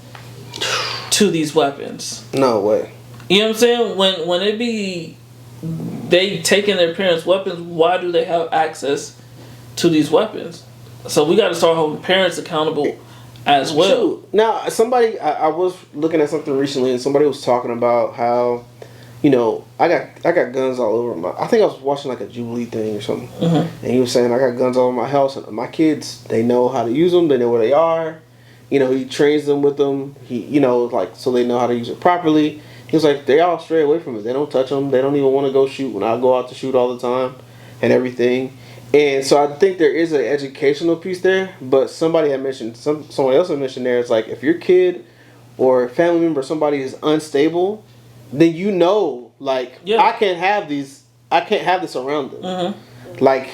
to these weapons. No way. You know what I'm saying? When it be they taking their parents' weapons, why do they have access to these weapons? So we got to start holding parents accountable as well. Shoot. Now, I was looking at something recently, and somebody was talking about how, I got guns all over I think I was watching like a Jubilee thing or something, and he was saying I got guns all over my house, and my kids, they know how to use them, they know where they are, he trains them with them, so they know how to use it properly. He was like, they all stray away from it. They don't touch them. They don't even want to go shoot when I go out to shoot all the time, and everything. And so I think there is an educational piece there, but somebody had mentioned, someone else had mentioned there, it's like if your kid or family member or somebody is unstable, then I can't have this around them. Like,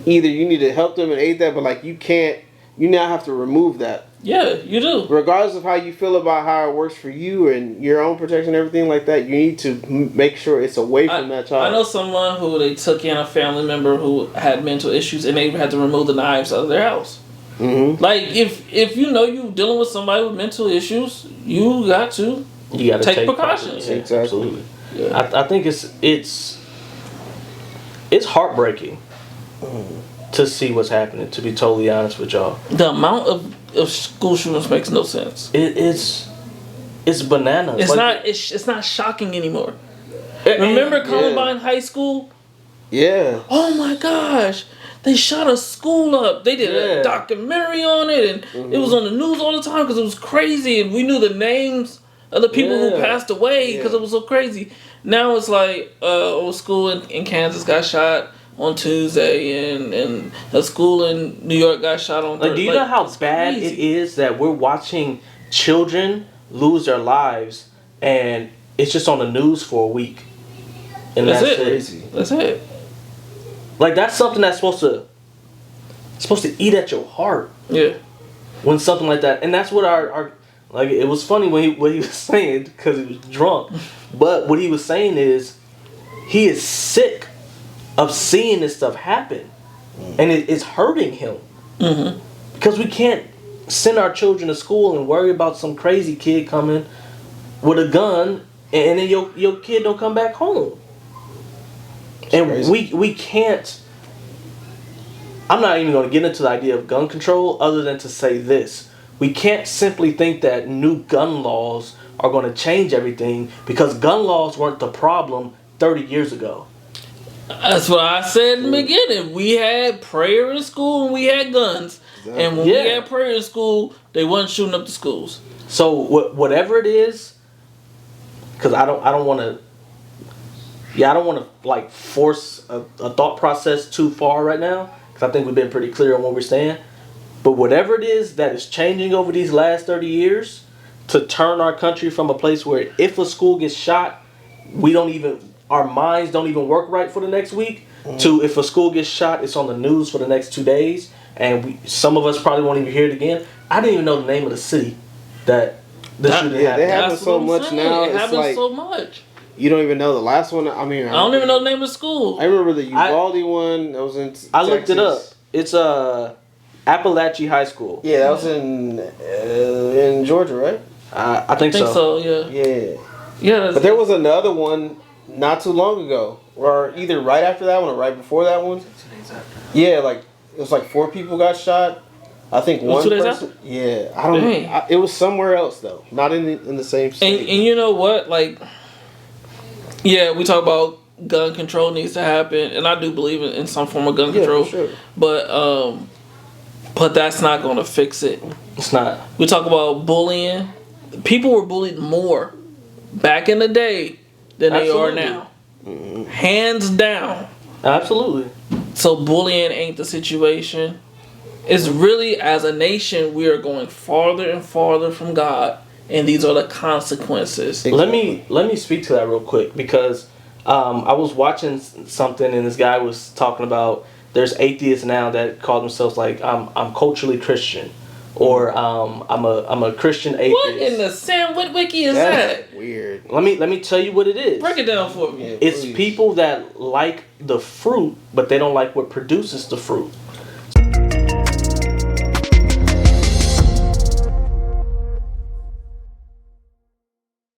either you need to help them and aid that, but you now have to remove that. Yeah, you do. Regardless of how you feel about how it works for you and your own protection and everything like that, you need to make sure it's away from that child. I know someone who they took in a family member who had mental issues and they had to remove the knives out of their house. Mm-hmm. Like, if you're dealing with somebody with mental issues, you got to take precautions. Yeah, exactly. Absolutely. Yeah. I think it's heartbreaking to see what's happening, to be totally honest with y'all. The amount of school shootings makes no sense. It's bananas. It's not shocking anymore. Remember Columbine High School? Yeah. Oh my gosh. They shot a school up. They did a documentary on it, and it was on the news all the time because it was crazy, and we knew the names of the people who passed away because it was so crazy. Now it's like a school in Kansas got shot on Tuesday, and a school in New York got shot on Thursday. Do you know how bad it is that we're watching children lose their lives, and it's just on the news for a week, and that's it. That's it. Like, that's something that's supposed to eat at your heart. Yeah. When something like that, and that's what our like, it was funny what he was saying because he was drunk, but what he was saying is he is sick of seeing this stuff happen, and it's hurting him because we can't send our children to school and worry about some crazy kid coming with a gun, and then your kid don't come back home. And we can't. I'm not even going to get into the idea of gun control other than to say this. We can't simply think that new gun laws are going to change everything because gun laws weren't the problem 30 years ago. That's what I said in the beginning. We had prayer in school and we had guns. And when we had prayer in school, they wasn't shooting up the schools. So whatever it is, because I don't want to. Yeah, I don't want to like force a thought process too far right now, because I think we've been pretty clear on what we're saying. But whatever it is that is changing over these last 30 years to turn our country from a place where if a school gets shot, our minds don't even work right for the next week, to if a school gets shot, it's on the news for the next 2 days, and some of us probably won't even hear it again. I didn't even know the name of the city that the shooting happened. They happen so much now. It It's happens like so much. you don't even know the last one. I mean, I don't even know the name of the school. I remember the Uvalde one. That was in Texas. I looked it up. It's Appalachian High School. Yeah, that was in Georgia, right? I think so. Yeah. Yeah. Yeah. But there was another one not too long ago, or either right after that one or right before that one. Yeah, like it was like 4 people got shot. I think one 2 days person. after? Yeah, I don't. It was somewhere else though, not in the same state. And you know what? Like, yeah, we talk about gun control needs to happen, and I do believe in some form of gun control. For sure. But that's not going to fix it. It's not. We talk about bullying. People were bullied more back in the day than they are now. Hands down. Absolutely. So bullying ain't the situation. It's really, as a nation, we are going farther and farther from God, and these are the consequences. Exactly. Let me speak to that real quick, because I was watching something and this guy was talking about there's atheists now that call themselves like I'm culturally Christian, or I'm a Christian atheist. What in the Sam Witwicky is that? Weird. Let me tell you what it is. Break it down for me. Yeah, It's please. people that like the fruit, but they don't like what produces the fruit.